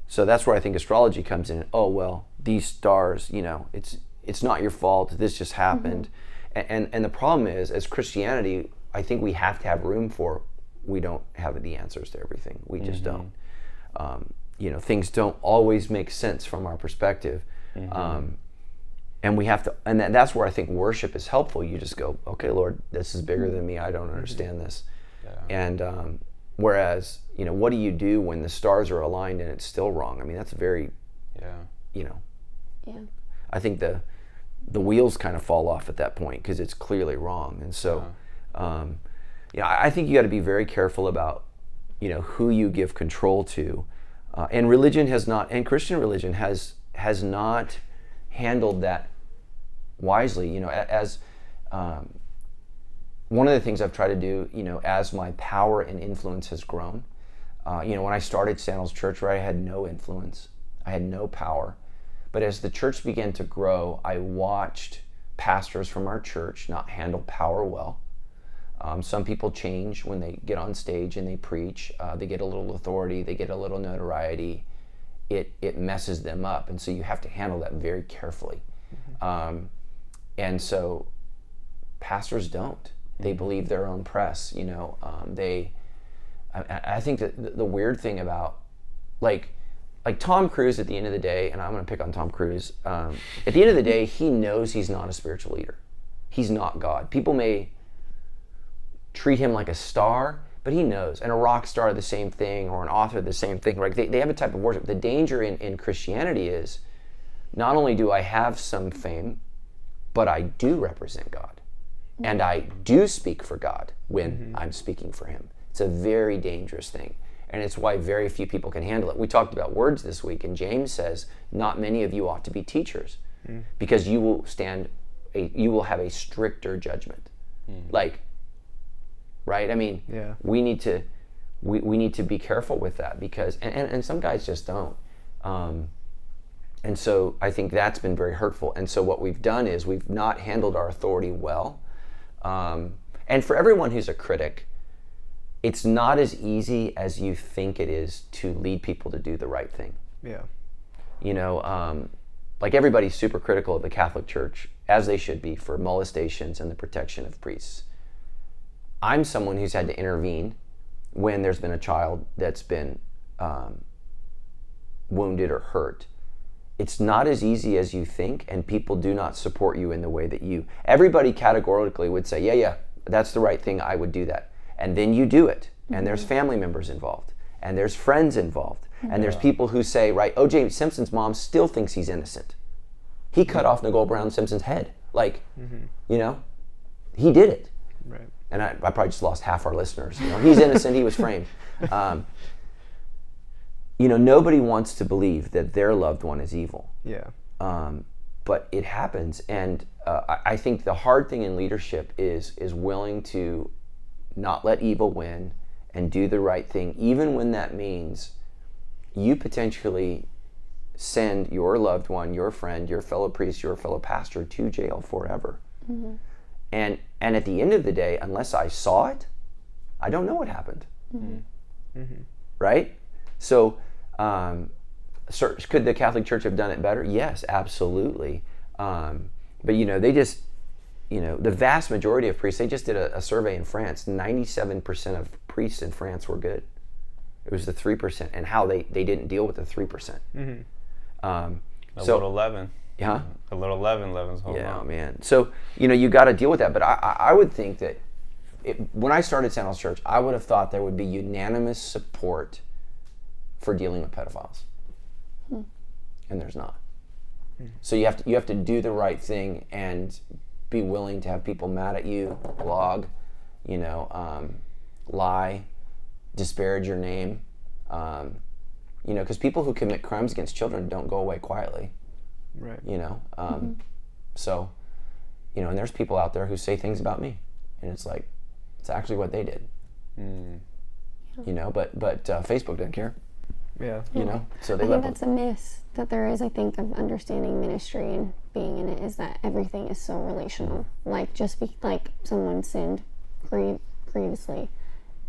So that's where I think astrology comes in. Oh, well, these stars, it's not your fault. This just happened. And the problem is, as Christianity, I think we have to have room for, we don't have the answers to everything. We just don't. Things don't always make sense from our perspective. And we have to, and that's where I think worship is helpful. You just go, okay, Lord, this is bigger than me. I don't understand this. And whereas, what do you do when the stars are aligned and it's still wrong? I mean, that's very, I think the wheels kind of fall off at that point because it's clearly wrong. And so, I think you got to be very careful about, who you give control to. And religion has not, and Christian religion has not handled that wisely. As one of the things I've tried to do, as my power and influence has grown, when I started Sandals Church, right, I had no influence, I had no power. But as the church began to grow, I watched pastors from our church not handle power well. Some people change when they get on stage and they preach. They get a little authority, they get a little notoriety. It messes them up, and so you have to handle that very carefully. And so pastors don't. They believe their own press. I think that the weird thing about like Tom Cruise at the end of the day, and I'm going to pick on Tom Cruise, at the end of the day, he knows he's not a spiritual leader. He's not God. People may treat him like a star, but he knows. And a rock star, the same thing, or an author, the same thing. Right? They have a type of worship. The danger in Christianity is not only do I have some fame, but I do represent God. And I do speak for God when I'm speaking for him. It's a very dangerous thing. And it's why very few people can handle it. We talked about words this week, and James says, not many of you ought to be teachers, because you will have a stricter judgment. Like, right? I mean, we need to be careful with that, because and some guys just don't. And so I think that's been very hurtful. And so what we've done is we've not handled our authority well. And for everyone who's a critic, it's not as easy as you think it is to lead people to do the right thing. Like everybody's super critical of the Catholic Church, as they should be, for molestations and the protection of priests. I'm someone who's had to intervene when there's been a child that's been wounded or hurt. It's not as easy as you think, and people do not support you in the way that everybody categorically would say, yeah, that's the right thing, I would do that. And then you do it, and there's family members involved, and there's friends involved, and there's people who say, right, O.J. Simpson's mom still thinks he's innocent. He cut off Nicole Brown Simpson's head. Like, he did it. Right. And I probably just lost half our listeners. He's innocent, he was framed. Nobody wants to believe that their loved one is evil. But it happens, and I think the hard thing in leadership is willing to not let evil win and do the right thing, even when that means you potentially send your loved one, your friend, your fellow priest, your fellow pastor to jail forever. And at the end of the day, unless I saw it, I don't know what happened. Right? So, could the Catholic Church have done it better? Yes, absolutely. But they just, the vast majority of priests, they just did a survey in France. 97% of priests in France were good. It was the 3%, and how they didn't deal with the 3%. Vote 11. Yeah. A little leaven's whole Yeah, lump. man. So, you got to deal with that. But I would think that when I started Sandals Church, I would have thought there would be unanimous support for dealing with pedophiles. And there's not. So you have to do the right thing and be willing to have people mad at you, blog, lie, disparage your name, because people who commit crimes against children don't go away quietly. Right. So, and there's people out there who say things about me, and it's like, it's actually what they did. But Facebook doesn't care. Yeah. So they I let think that's a miss that there is, I think, of understanding ministry and being in it, is that everything is so relational. Like, just like someone sinned grievously,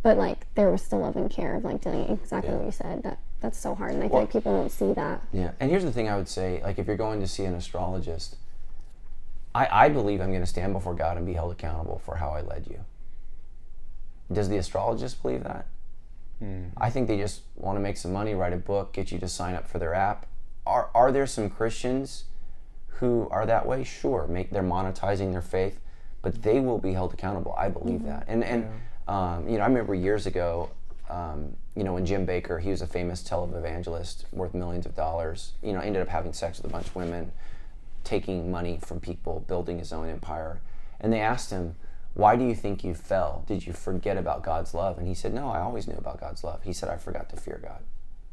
but like there was still love and care of like doing exactly what you said. That's so hard, and I feel like people don't see that. Yeah, and here's the thing I would say, like if you're going to see an astrologist, I believe I'm going to stand before God and be held accountable for how I led you. Does the astrologist believe that? I think they just want to make some money, write a book, get you to sign up for their app. Are there some Christians who are that way? Sure, they're monetizing their faith, but they will be held accountable. I believe that. And I remember years ago, when Jim Bakker, he was a famous televangelist worth millions of dollars, ended up having sex with a bunch of women, taking money from people, building his own empire. And they asked him, why do you think you fell? Did you forget about God's love? And he said, no, I always knew about God's love. He said, I forgot to fear God.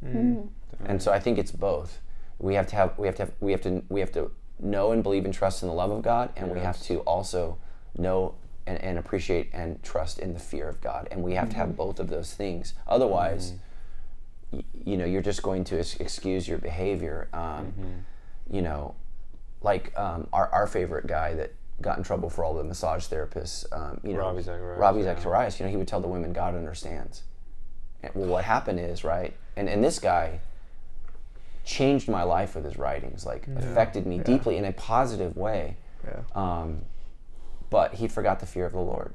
And so I think it's both. We have to know and believe and trust in the love of God, and we have to also know and appreciate and trust in the fear of God. And we have to have both of those things. Otherwise, you're just going to excuse your behavior. Our favorite guy that got in trouble for all the massage therapists, Ravi Zacharias, he would tell the women, God understands. And, well, what happened is, right, and this guy changed my life with his writings, affected me deeply in a positive way. Yeah. But he forgot the fear of the Lord.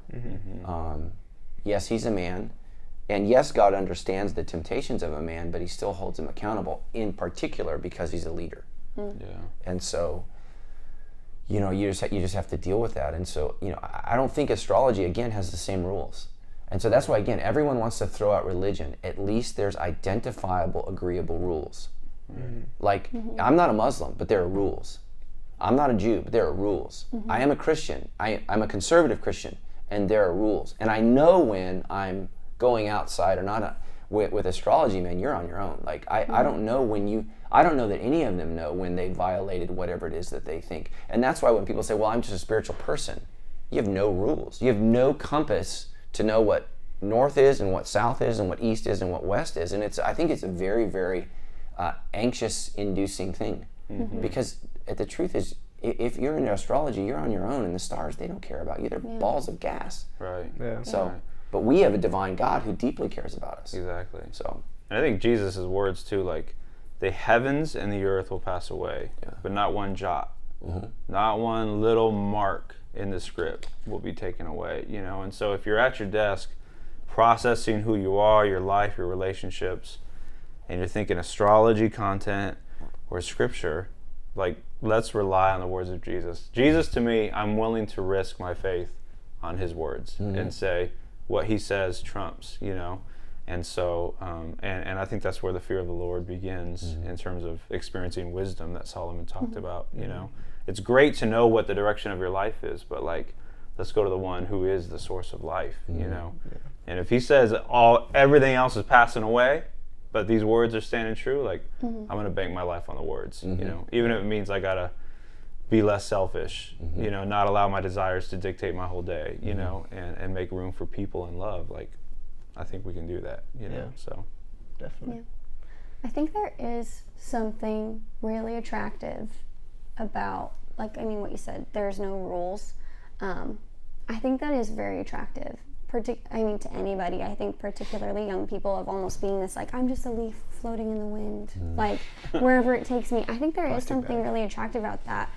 Yes, he's a man, and yes, God understands the temptations of a man, but he still holds him accountable, in particular because he's a leader. And so, you just have to deal with that. And so, I don't think astrology, again, has the same rules. And so that's why, again, everyone wants to throw out religion. At least there's identifiable, agreeable rules. I'm not a Muslim, but there are rules. I'm not a Jew, but there are rules. I am a Christian. I'm a conservative Christian, and there are rules. And I know when I'm going outside or not. With astrology, man, you're on your own. I don't know I don't know that any of them know when they violated whatever it is that they think. And that's why when people say, well, I'm just a spiritual person, you have no rules. You have no compass to know what north is and what south is and what east is and what west is. And I think it's a very, very anxious-inducing thing. Because the truth is, if you're into astrology, you're on your own, and the stars, they don't care about you. They're balls of gas. Right. Yeah. So, but we have a divine God who deeply cares about us. Exactly. So, and I think Jesus' words too, the heavens and the earth will pass away, but not one jot, not one little mark in the script will be taken away, And so if you're at your desk processing who you are, your life, your relationships, and you're thinking astrology content or scripture, let's rely on the words of Jesus. Jesus, to me, I'm willing to risk my faith on his words and say what he says trumps, And so, and I think that's where the fear of the Lord begins in terms of experiencing wisdom that Solomon talked about, It's great to know what the direction of your life is, but let's go to the one who is the source of life, And if he says everything else is passing away, but these words are standing true, I'm going to bank my life on the words, even if it means I got to be less selfish, not allow my desires to dictate my whole day, and make room for people and love. I think we can do that, so. Definitely. Yeah. I think there is something really attractive about, what you said, there's no rules. I think that is very attractive. To anybody. I think particularly young people, of almost being this, I'm just a leaf floating in the wind, wherever it takes me. I think there is something really attractive about that.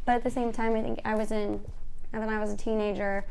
But at the same time, I think when I was a teenager,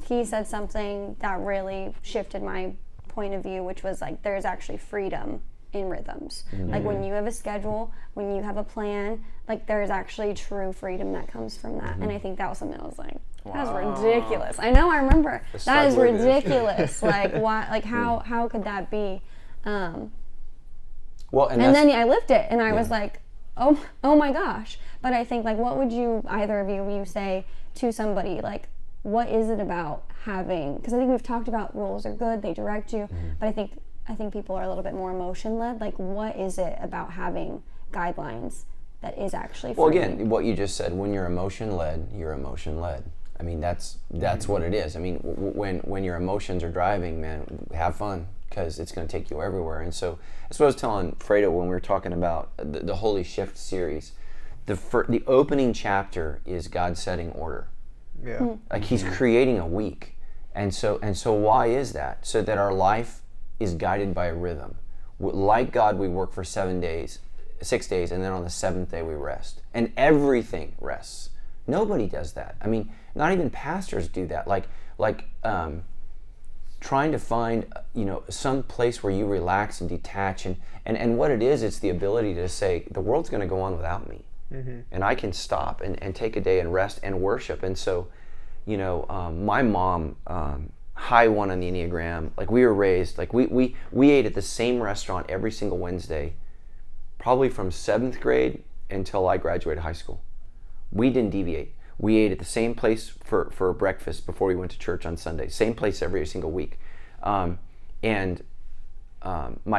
he said something that really shifted my point of view, which was there's actually freedom in rhythms. Like when you have a schedule, when you have a plan, like there's actually true freedom that comes from that. And I think that was something I was like, that was ridiculous. I know, I remember. That is ridiculous. Like why? Like how could that be? Well, and then I lived it, and I was like, oh my gosh. But I think, like, what would you, either of you say to somebody, like, what is it about having, because I think we've talked about rules are good, they direct you, but I think people are a little bit more emotion led. Like, what is it about having guidelines that is actually well, again, what you just said, when you're emotion led, you're emotion led. I mean, that's what it is. I mean, when your emotions are driving, man, have fun, because it's going to take you everywhere. And so that's what I was telling Fredo when we were talking about the Holy Shift series. The opening chapter is God setting order. Yeah. Like He's creating a week. And so why is that? So that our life is guided by a rhythm. Like God, we work for 6 days, and then on the 7th day we rest. And everything rests. Nobody does that. I mean, not even pastors do that. Like trying to find, some place where you relax and detach, and what it is, it's the ability to say, the world's going to go on without me. And I can stop and take a day and rest and worship. And so, my mom, high 1 on the Enneagram, like we were raised, like we ate at the same restaurant every single Wednesday, probably from 7th grade until I graduated high school. We didn't deviate. We ate at the same place for breakfast before we went to church on Sunday. Same place every single week. My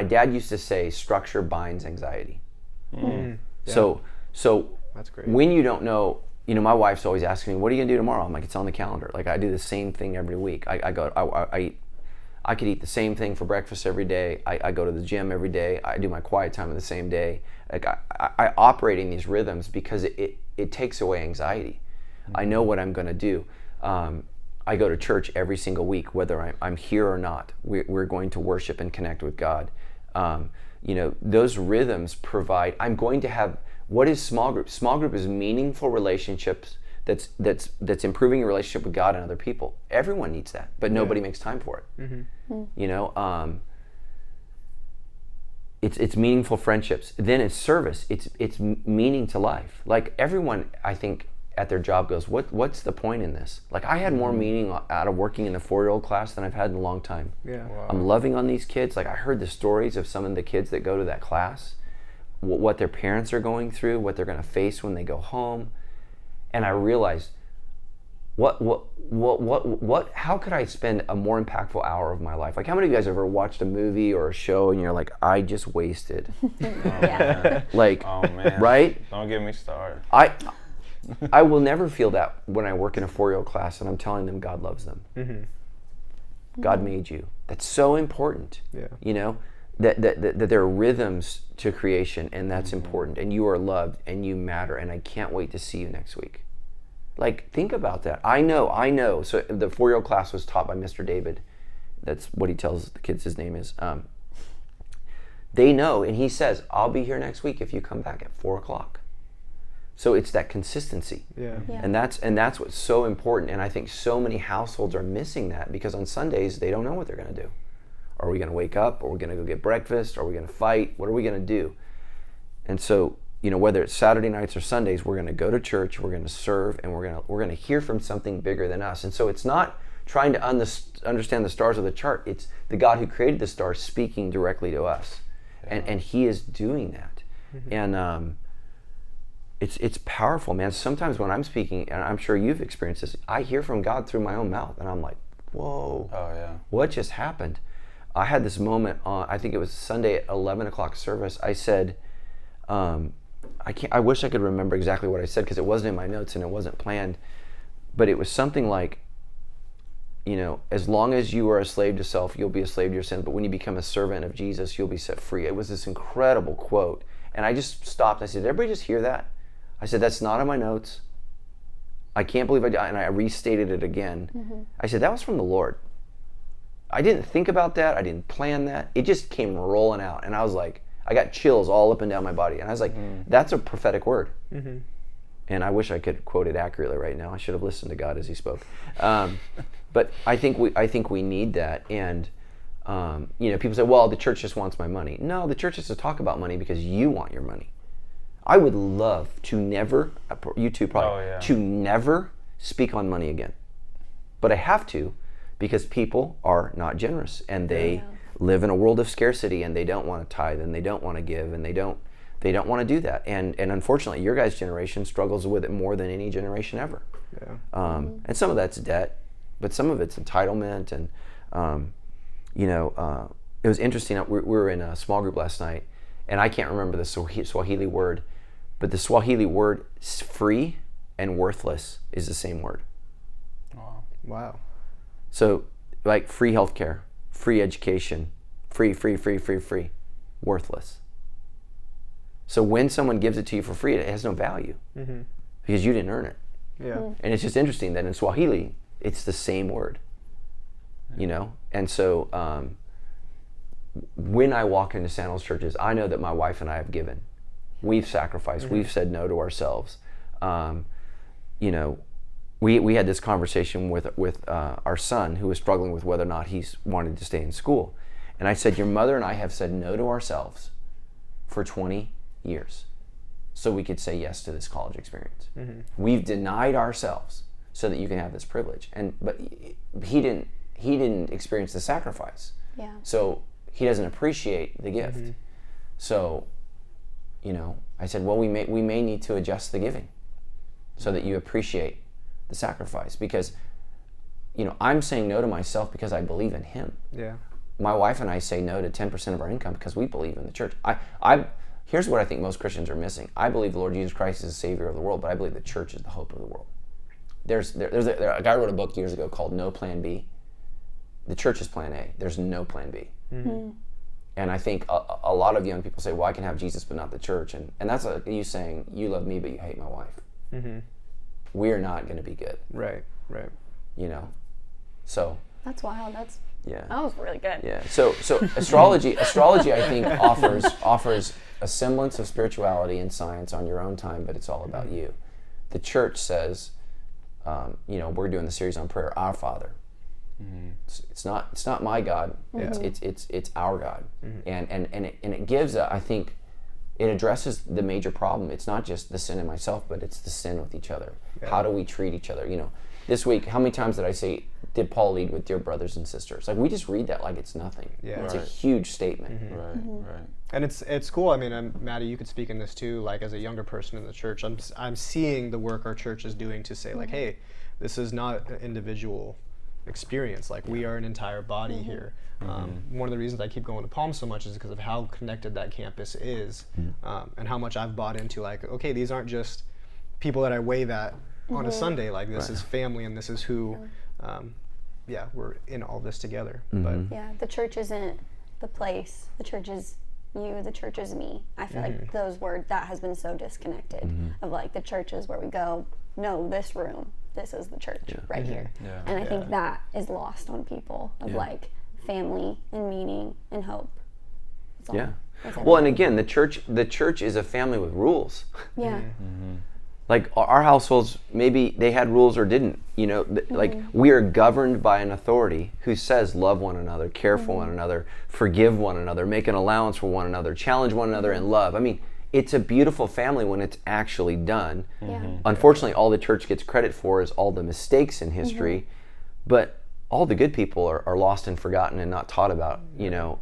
dad used to say, structure binds anxiety. So that's great. When you don't know, my wife's always asking me, what are you going to do tomorrow? I'm like, it's on the calendar. Like, I do the same thing every week. I could eat the same thing for breakfast every day. I go to the gym every day. I do my quiet time on the same day. Like, I operate in these rhythms because it takes away anxiety. I know what I'm going to do. I go to church every single week, whether I'm here or not. We're going to worship and connect with God. Those rhythms provide, I'm going to have, what is small group? Small group is meaningful relationships that's improving your relationship with God and other people. Everyone needs that, but nobody makes time for it. It's meaningful friendships. Then it's service. It's meaning to life. Like everyone, I think, at their job goes, what's the point in this? Like I had more meaning out of working in the 4-year-old class than I've had in a long time. Yeah. Wow. I'm loving on these kids. Like I heard the stories of some of the kids that go to that class, what their parents are going through, what they're going to face when they go home. And I realized, how could I spend a more impactful hour of my life? Like how many of you guys have ever watched a movie or a show and you're like, I just wasted. Like, oh man. Right? Don't get me started. I will never feel that when I work in a 4-year-old class and I'm telling them God loves them. God made you. That's so important. Yeah. That there are rhythms to creation, and that's important, and you are loved and you matter, and I can't wait to see you next week. Like, think about that. I know. So the 4-year-old class was taught by Mr. David. That's what he tells the kids his name is. They know, and he says, I'll be here next week if you come back at 4:00. So it's that consistency. Yeah. And that's what's so important. And I think so many households are missing that because on Sundays they don't know what they're going to do. Are we going to wake up? Are we going to go get breakfast? Are we going to fight? What are we going to do? And so, whether it's Saturday nights or Sundays, we're going to go to church, we're going to serve, and we're going to hear from something bigger than us. And so it's not trying to understand the stars of the chart. It's the God who created the stars speaking directly to us. And he is doing that. And it's powerful, man. Sometimes when I'm speaking, and I'm sure you've experienced this, I hear from God through my own mouth, and I'm like, whoa. Oh, yeah. What just happened? I had this moment on, I think it was Sunday at 11 o'clock service. I said, I wish I could remember exactly what I said because it wasn't in my notes and it wasn't planned, but it was something like, as long as you are a slave to self, you'll be a slave to your sin, but when you become a servant of Jesus, you'll be set free. It was this incredible quote. And I just stopped. I said, did everybody just hear that? I said, that's not in my notes. I can't believe I did. And I restated it again. I said, that was from the Lord. I didn't think about that. I didn't plan that. It just came rolling out. And I was like, I got chills all up and down my body. And I was like, that's a prophetic word. And I wish I could quote it accurately right now. I should have listened to God as he spoke. But I think we need that. And People say, well, the church just wants my money. No, the church has to talk about money because you want your money. I would love to never, you too probably, to never speak on money again. But I have to, because people are not generous, and they live in a world of scarcity, and they don't want to tithe, and they don't want to give, and they don't want to do that. And unfortunately, your guys' generation struggles with it more than any generation ever. Yeah. And some of that's debt, but some of it's entitlement. And it was interesting. We were in a small group last night, and I can't remember the Swahili word, but the Swahili word free and worthless is the same word. Wow. So, like free healthcare, free education, free, worthless. So when someone gives it to you for free, it has no value because you didn't earn it. Yeah. And it's just interesting that in Swahili, it's the same word, And so when I walk into sandals churches, I know that my wife and I have given. We've sacrificed. We've said no to ourselves. We had this conversation with our son who was struggling with whether or not he's wanted to stay in school. And I said, your mother and I have said no to ourselves for 20 years so we could say yes to this college experience. We've denied ourselves so that you can have this privilege. But he didn't experience the sacrifice. Yeah. So he doesn't appreciate the gift. So, I said, well, we may need to adjust the giving so that you appreciate the sacrifice, because I'm saying no to myself because I believe in him. Yeah. My wife and I say no to 10% of our income because we believe in the church. Here's what I think most Christians are missing. I believe the Lord Jesus Christ is the Savior of the world, but I believe the church is the hope of the world. There's a guy wrote a book years ago called No Plan B. The church is plan A. There's no plan B. And I think a lot of young people say, well, I can have Jesus but not the church. And that's you saying, you love me but you hate my wife. We are not going to be good. Right. So. That's wild. That was really good. Yeah. So astrology I think offers a semblance of spirituality and science on your own time, but it's all about you. The church says, we're doing the series on prayer, Our Father. It's not my God. It's our God. And it gives I think it addresses the major problem. It's not just the sin in myself, but it's the sin with each other. Yeah. How do we treat each other? This week, how many times did I say, did Paul lead with dear brothers and sisters? Like, we just read that like it's nothing. Yeah. It's a huge statement. Right. And it's cool. I mean, Maddie, you could speak in this too. Like, as a younger person in the church, I'm seeing the work our church is doing to say, like, hey, this is not an individual experience. Like, we are an entire body here. One of the reasons I keep going to Palm so much is because of how connected that campus is, and how much I've bought into, like, okay, these aren't just people that I wave at on a Sunday. Like, this is family, and this is who, we're in all this together. But the church isn't the place. The church is you. The church is me. I feel like that has been so disconnected of, like, the church is where we go. No, this room. This is the church right here. Yeah. And I think that is lost on people of like family and meaning and hope. Well, and again, the church is a family with rules. Yeah. Like, our households, maybe they had rules or didn't. Like, we are governed by an authority who says love one another, care for one another, forgive one another, make an allowance for one another, challenge one another in love. I mean, it's a beautiful family when it's actually done. Unfortunately, all the church gets credit for is all the mistakes in history, but all the good people are lost and forgotten and not taught about. They're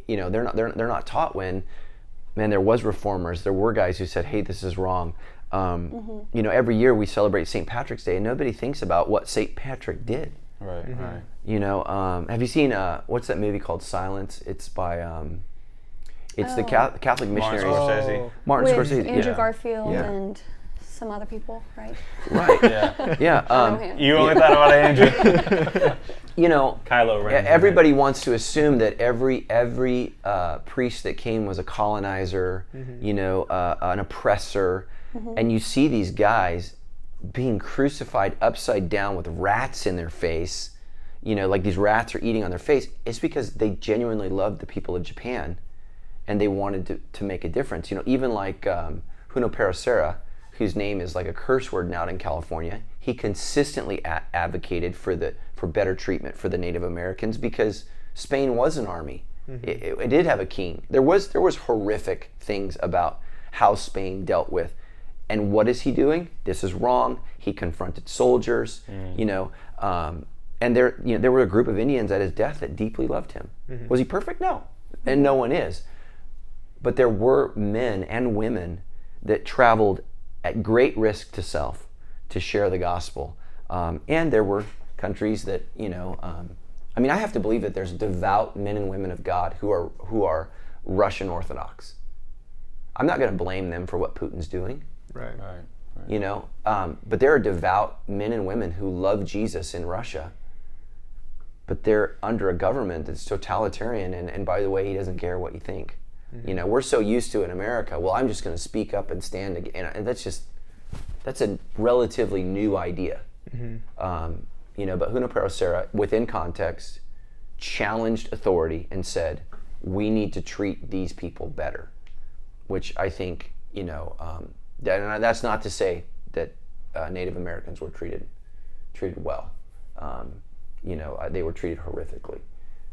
not taught when, man, there was reformers. There were guys who said, hey, this is wrong. Every year we celebrate St. Patrick's Day, and nobody thinks about what St. Patrick did. Right. Have you seen what's that movie called Silence? It's by it's the Catholic missionaries. Martin With Scorsese. Andrew Garfield and some other people, right? Right. Yeah. You only thought about Andrew. Kylo Ren. Everybody wants to assume that every priest that came was a colonizer, an oppressor, and you see these guys being crucified upside down with rats in their face. Like these rats are eating on their face. It's because they genuinely loved the people of Japan. And they wanted to make a difference. Even like Juno Paracera, whose name is like a curse word now in California, he consistently advocated for better treatment for the Native Americans because Spain was an army. It did have a king. There was horrific things about how Spain dealt with. And what is he doing? This is wrong. He confronted soldiers, and there were a group of Indians at his death that deeply loved him. Was he perfect? No, and no one is. But there were men and women that traveled at great risk to self to share the gospel, and there were countries that I have to believe that there's devout men and women of God who are Russian Orthodox. I'm not going to blame them for what Putin's doing. Right. But there are devout men and women who love Jesus in Russia, but they're under a government that's totalitarian, and by the way, he doesn't care what you think. We're so used to in America, well, I'm just going to speak up and stand again, and that's a relatively new idea. But Junipero Serra, within context, challenged authority and said, we need to treat these people better, which I think, and that's not to say that Native Americans were treated well. They were treated horrifically.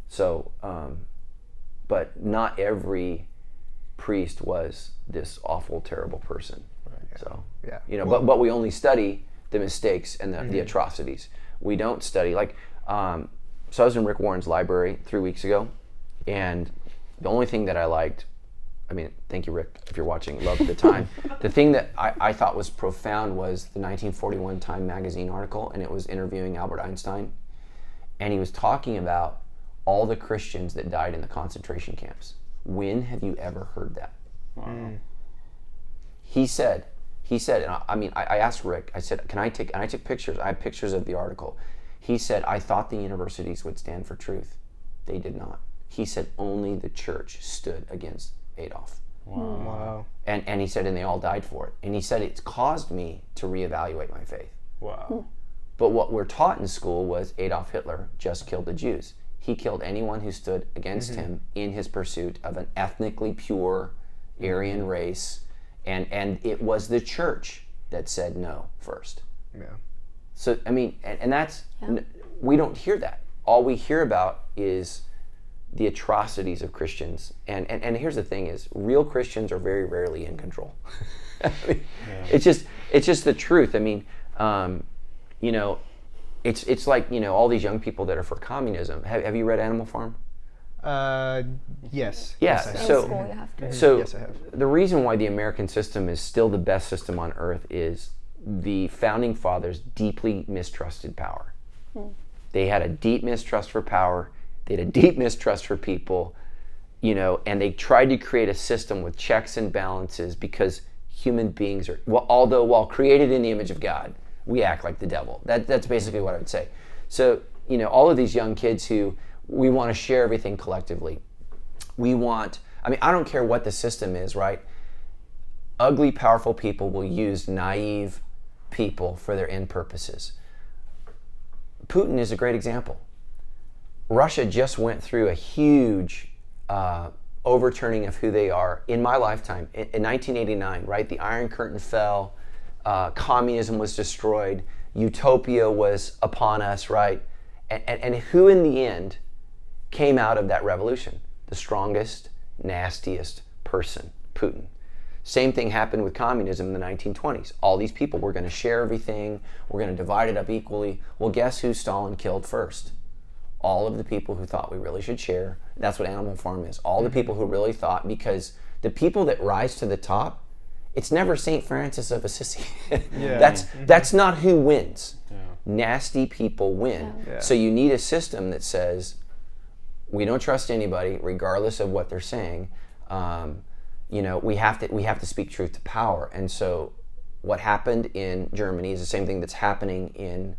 So, but not every priest was this awful, terrible person. Right. So, but we only study the mistakes and the atrocities. We don't study, so I was in Rick Warren's library 3 weeks ago, and the only thing that I liked, thank you, Rick, if you're watching, love the time. The thing that I thought was profound was the 1941 Time magazine article, and it was interviewing Albert Einstein, and he was talking about all the Christians that died in the concentration camps. When have you ever heard that? Wow. He said, and I asked Rick, I said, can I take pictures? I have pictures of the article. He said, I thought the universities would stand for truth. They did not. He said, only the church stood against Adolf. Wow. And he said, and they all died for it. And he said, it's caused me to reevaluate my faith. Wow. But what we're taught in school was Adolf Hitler just killed the Jews. He killed anyone who stood against him in his pursuit of an ethnically pure Aryan race. And it was the church that said no first. Yeah. So, and that's, we don't hear that. All we hear about is the atrocities of Christians. And here's the thing is, real Christians are very rarely in control. It's just the truth. It's like, all these young people that are for communism. Have you read Animal Farm? Yes. Yeah. Yes, I have. So, In school you have to. so Yes, I have. the reason why the American system is still the best system on earth is the founding fathers deeply mistrusted power. They had a deep mistrust for power. They had a deep mistrust for people, and they tried to create a system with checks and balances because human beings are, although while created in the image of God, we act like the devil. That's basically what I would say. So, all of these young kids who we want to share everything collectively. I don't care what the system is, right? Ugly, powerful people will use naive people for their end purposes. Putin is a great example. Russia just went through a huge overturning of who they are in my lifetime. In 1989, right? The Iron Curtain fell, communism was destroyed, utopia was upon us, right? And who in the end came out of that revolution? The strongest, nastiest person, Putin. Same thing happened with communism in the 1920s. All these people were going to share everything, we're going to divide it up equally. Well, guess who Stalin killed first? All of the people who thought we really should share. That's what Animal Farm is. All the people who really thought, because the people that rise to the top, it's never St. Francis of Assisi. That's not who wins. Yeah. Nasty people win. Yeah. So you need a system that says, we don't trust anybody, regardless of what they're saying. We have to speak truth to power. And so what happened in Germany is the same thing that's happening in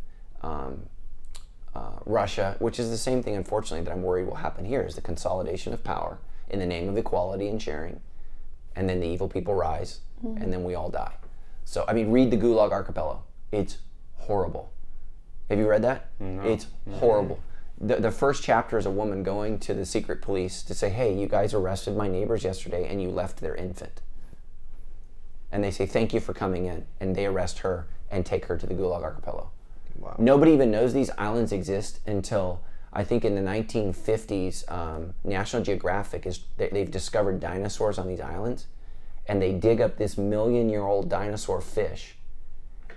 Russia, which is the same thing, unfortunately, that I'm worried will happen here, is the consolidation of power in the name of equality and sharing. And then the evil people rise, and then we all die. So, read the Gulag Archipelago. It's horrible. Have you read that? No. It's horrible. The first chapter is a woman going to the secret police to say, hey, you guys arrested my neighbors yesterday and you left their infant. And they say, thank you for coming in. And they arrest her and take her to the Gulag Archipelago. Wow. Nobody even knows these islands exist until I think in the 1950s, National Geographic they've discovered dinosaurs on these islands, and they dig up this million-year-old dinosaur fish,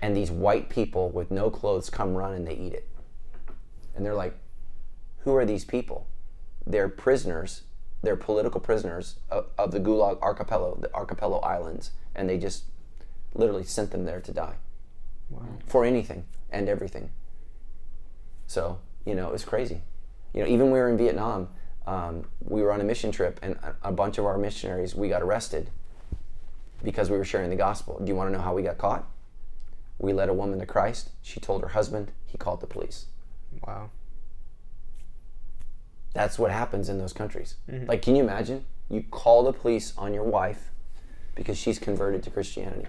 and these white people with no clothes come run and they eat it. And they're like, who are these people? They're prisoners. They're political prisoners of the Gulag Archipelago, the Archipelago Islands, and they just literally sent them there to die. Wow. For anything and everything. So, it was crazy. Even when we were in Vietnam, we were on a mission trip, and a bunch of our missionaries, we got arrested because we were sharing the gospel. Do you want to know how we got caught? We led a woman to Christ. She told her husband. He called the police. Wow. That's what happens in those countries. Mm-hmm. Like, can you imagine? You call the police on your wife because she's converted to Christianity.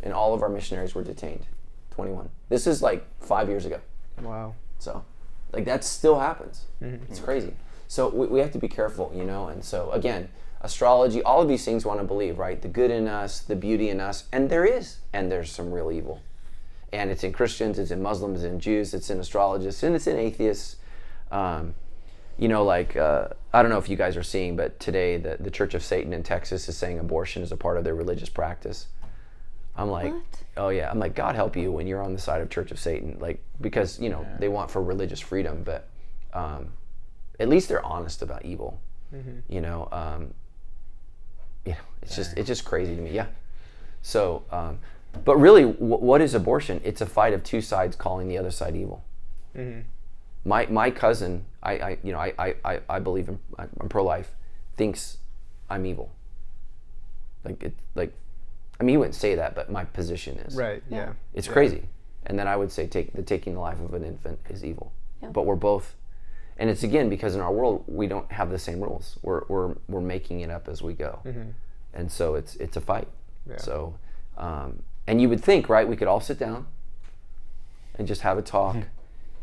And all of our missionaries were detained. 21. This is like 5 years ago. Wow. So, like, that still happens. Mm-hmm. It's crazy. So we have to be careful, and so again, astrology, all of these things want to believe, right? The good in us, the beauty in us, and there's some real evil. And it's in Christians, it's in Muslims, it's in Jews, it's in astrologists, and it's in atheists. I don't know if you guys are seeing, but today the Church of Satan in Texas is saying abortion is a part of their religious practice. I'm like, what? Oh yeah, I'm like, God help you when you're on the side of Church of Satan, like, because they want for religious freedom, but at least they're honest about evil. Mm-hmm. It's just crazy to me. Yeah. So, but really, what is abortion? It's a fight of two sides calling the other side evil. Mm-hmm. My cousin, I believe I'm pro-life, thinks I'm evil. He wouldn't say that, but my position is. Right. Yeah. It's crazy. And then I would say taking the life of an infant is evil. Yeah. But we're both, and it's again because in our world we don't have the same rules. We're making it up as we go, mm-hmm. and so it's a fight. Yeah. So, and you would think, right? We could all sit down and just have a talk. Mm-hmm.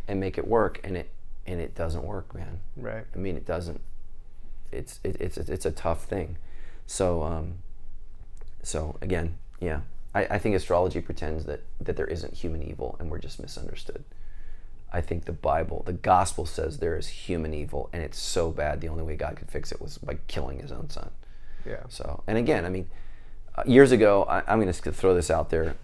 And make it work, and it doesn't work, man. Right. I mean, it doesn't. It's a tough thing. So again, yeah. I think astrology pretends that there isn't human evil, and we're just misunderstood. I think the Bible, the gospel says there is human evil, and it's so bad. The only way God could fix it was by killing His own Son. Yeah. So, and again, I mean, years ago, I'm going to throw this out there.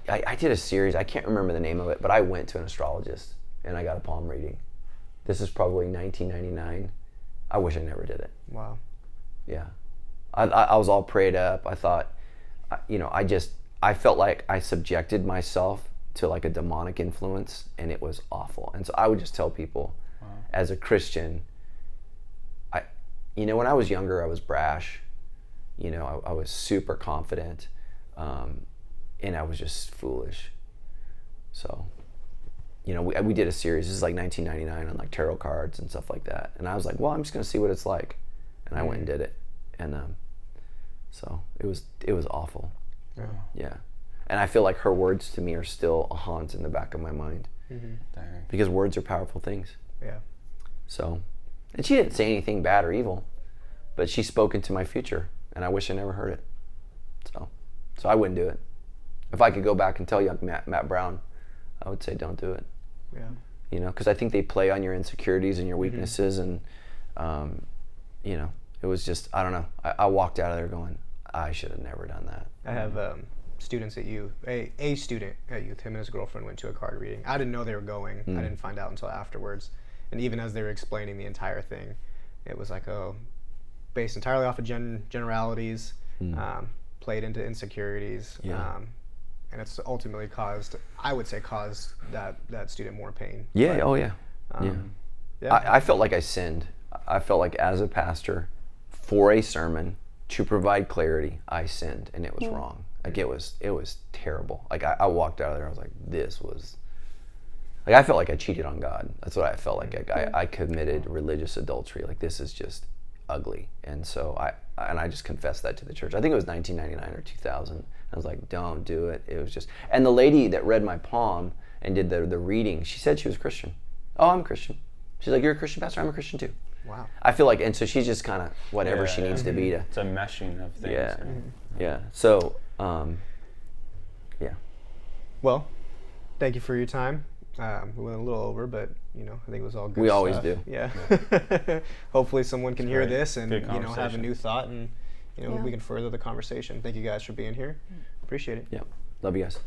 I did a series, I can't remember the name of it, but I went to an astrologist and I got a palm reading. This is probably 1999. I wish I never did it. Wow. Yeah. I was all prayed up. I thought, I felt like I subjected myself to like a demonic influence, and it was awful. And so I would just tell people, as a Christian, when I was younger, I was brash. I was super confident. And I was just foolish. So, we did a series. This is like 1999 on like tarot cards and stuff like that. And I was like, well, I'm just gonna see what it's like. And I went and did it. And so it was awful. Yeah. And I feel like her words to me are still a haunt in the back of my mind. Mm-hmm. Because words are powerful things. Yeah. So, and she didn't say anything bad or evil, but she spoke into my future, and I wish I never heard it. So I wouldn't do it. If I could go back and tell young Matt Brown, I would say don't do it. Yeah. Because I think they play on your insecurities and your weaknesses, mm-hmm. and it was just, I don't know. I walked out of there going, I should have never done that. I have students at youth, a student at youth, him and his girlfriend went to a card reading. I didn't know they were going. I didn't find out until afterwards. And even as they were explaining the entire thing, it was like, based entirely off of generalities, played into insecurities. Yeah. And it's ultimately caused that student more pain. Yeah. But, yeah. I felt like I sinned. I felt like as a pastor, for a sermon, to provide clarity, I sinned, and it was wrong. Like it was terrible. Like I walked out of there, I was like, this was, like I felt like I cheated on God. That's what I felt like. I committed religious adultery. Like this is just ugly. And so I just confessed that to the church. I think it was 1999 or 2000. I was like, don't do it. It was just, and the lady that read my palm and did the reading, she said she was Christian. Oh, I'm a Christian. She's like, you're a Christian pastor? I'm a Christian too. Wow. I feel like, and so she's just kind of whatever she needs to be to. It's a meshing of things. Yeah. Yeah. So, yeah. Well, thank you for your time. We went a little over, but I think it was all good. We stuff. always do. Yeah. Hopefully, someone can hear this and have a new thought, and we can further the conversation. Thank you guys for being here. Appreciate it. Yeah. Love you guys.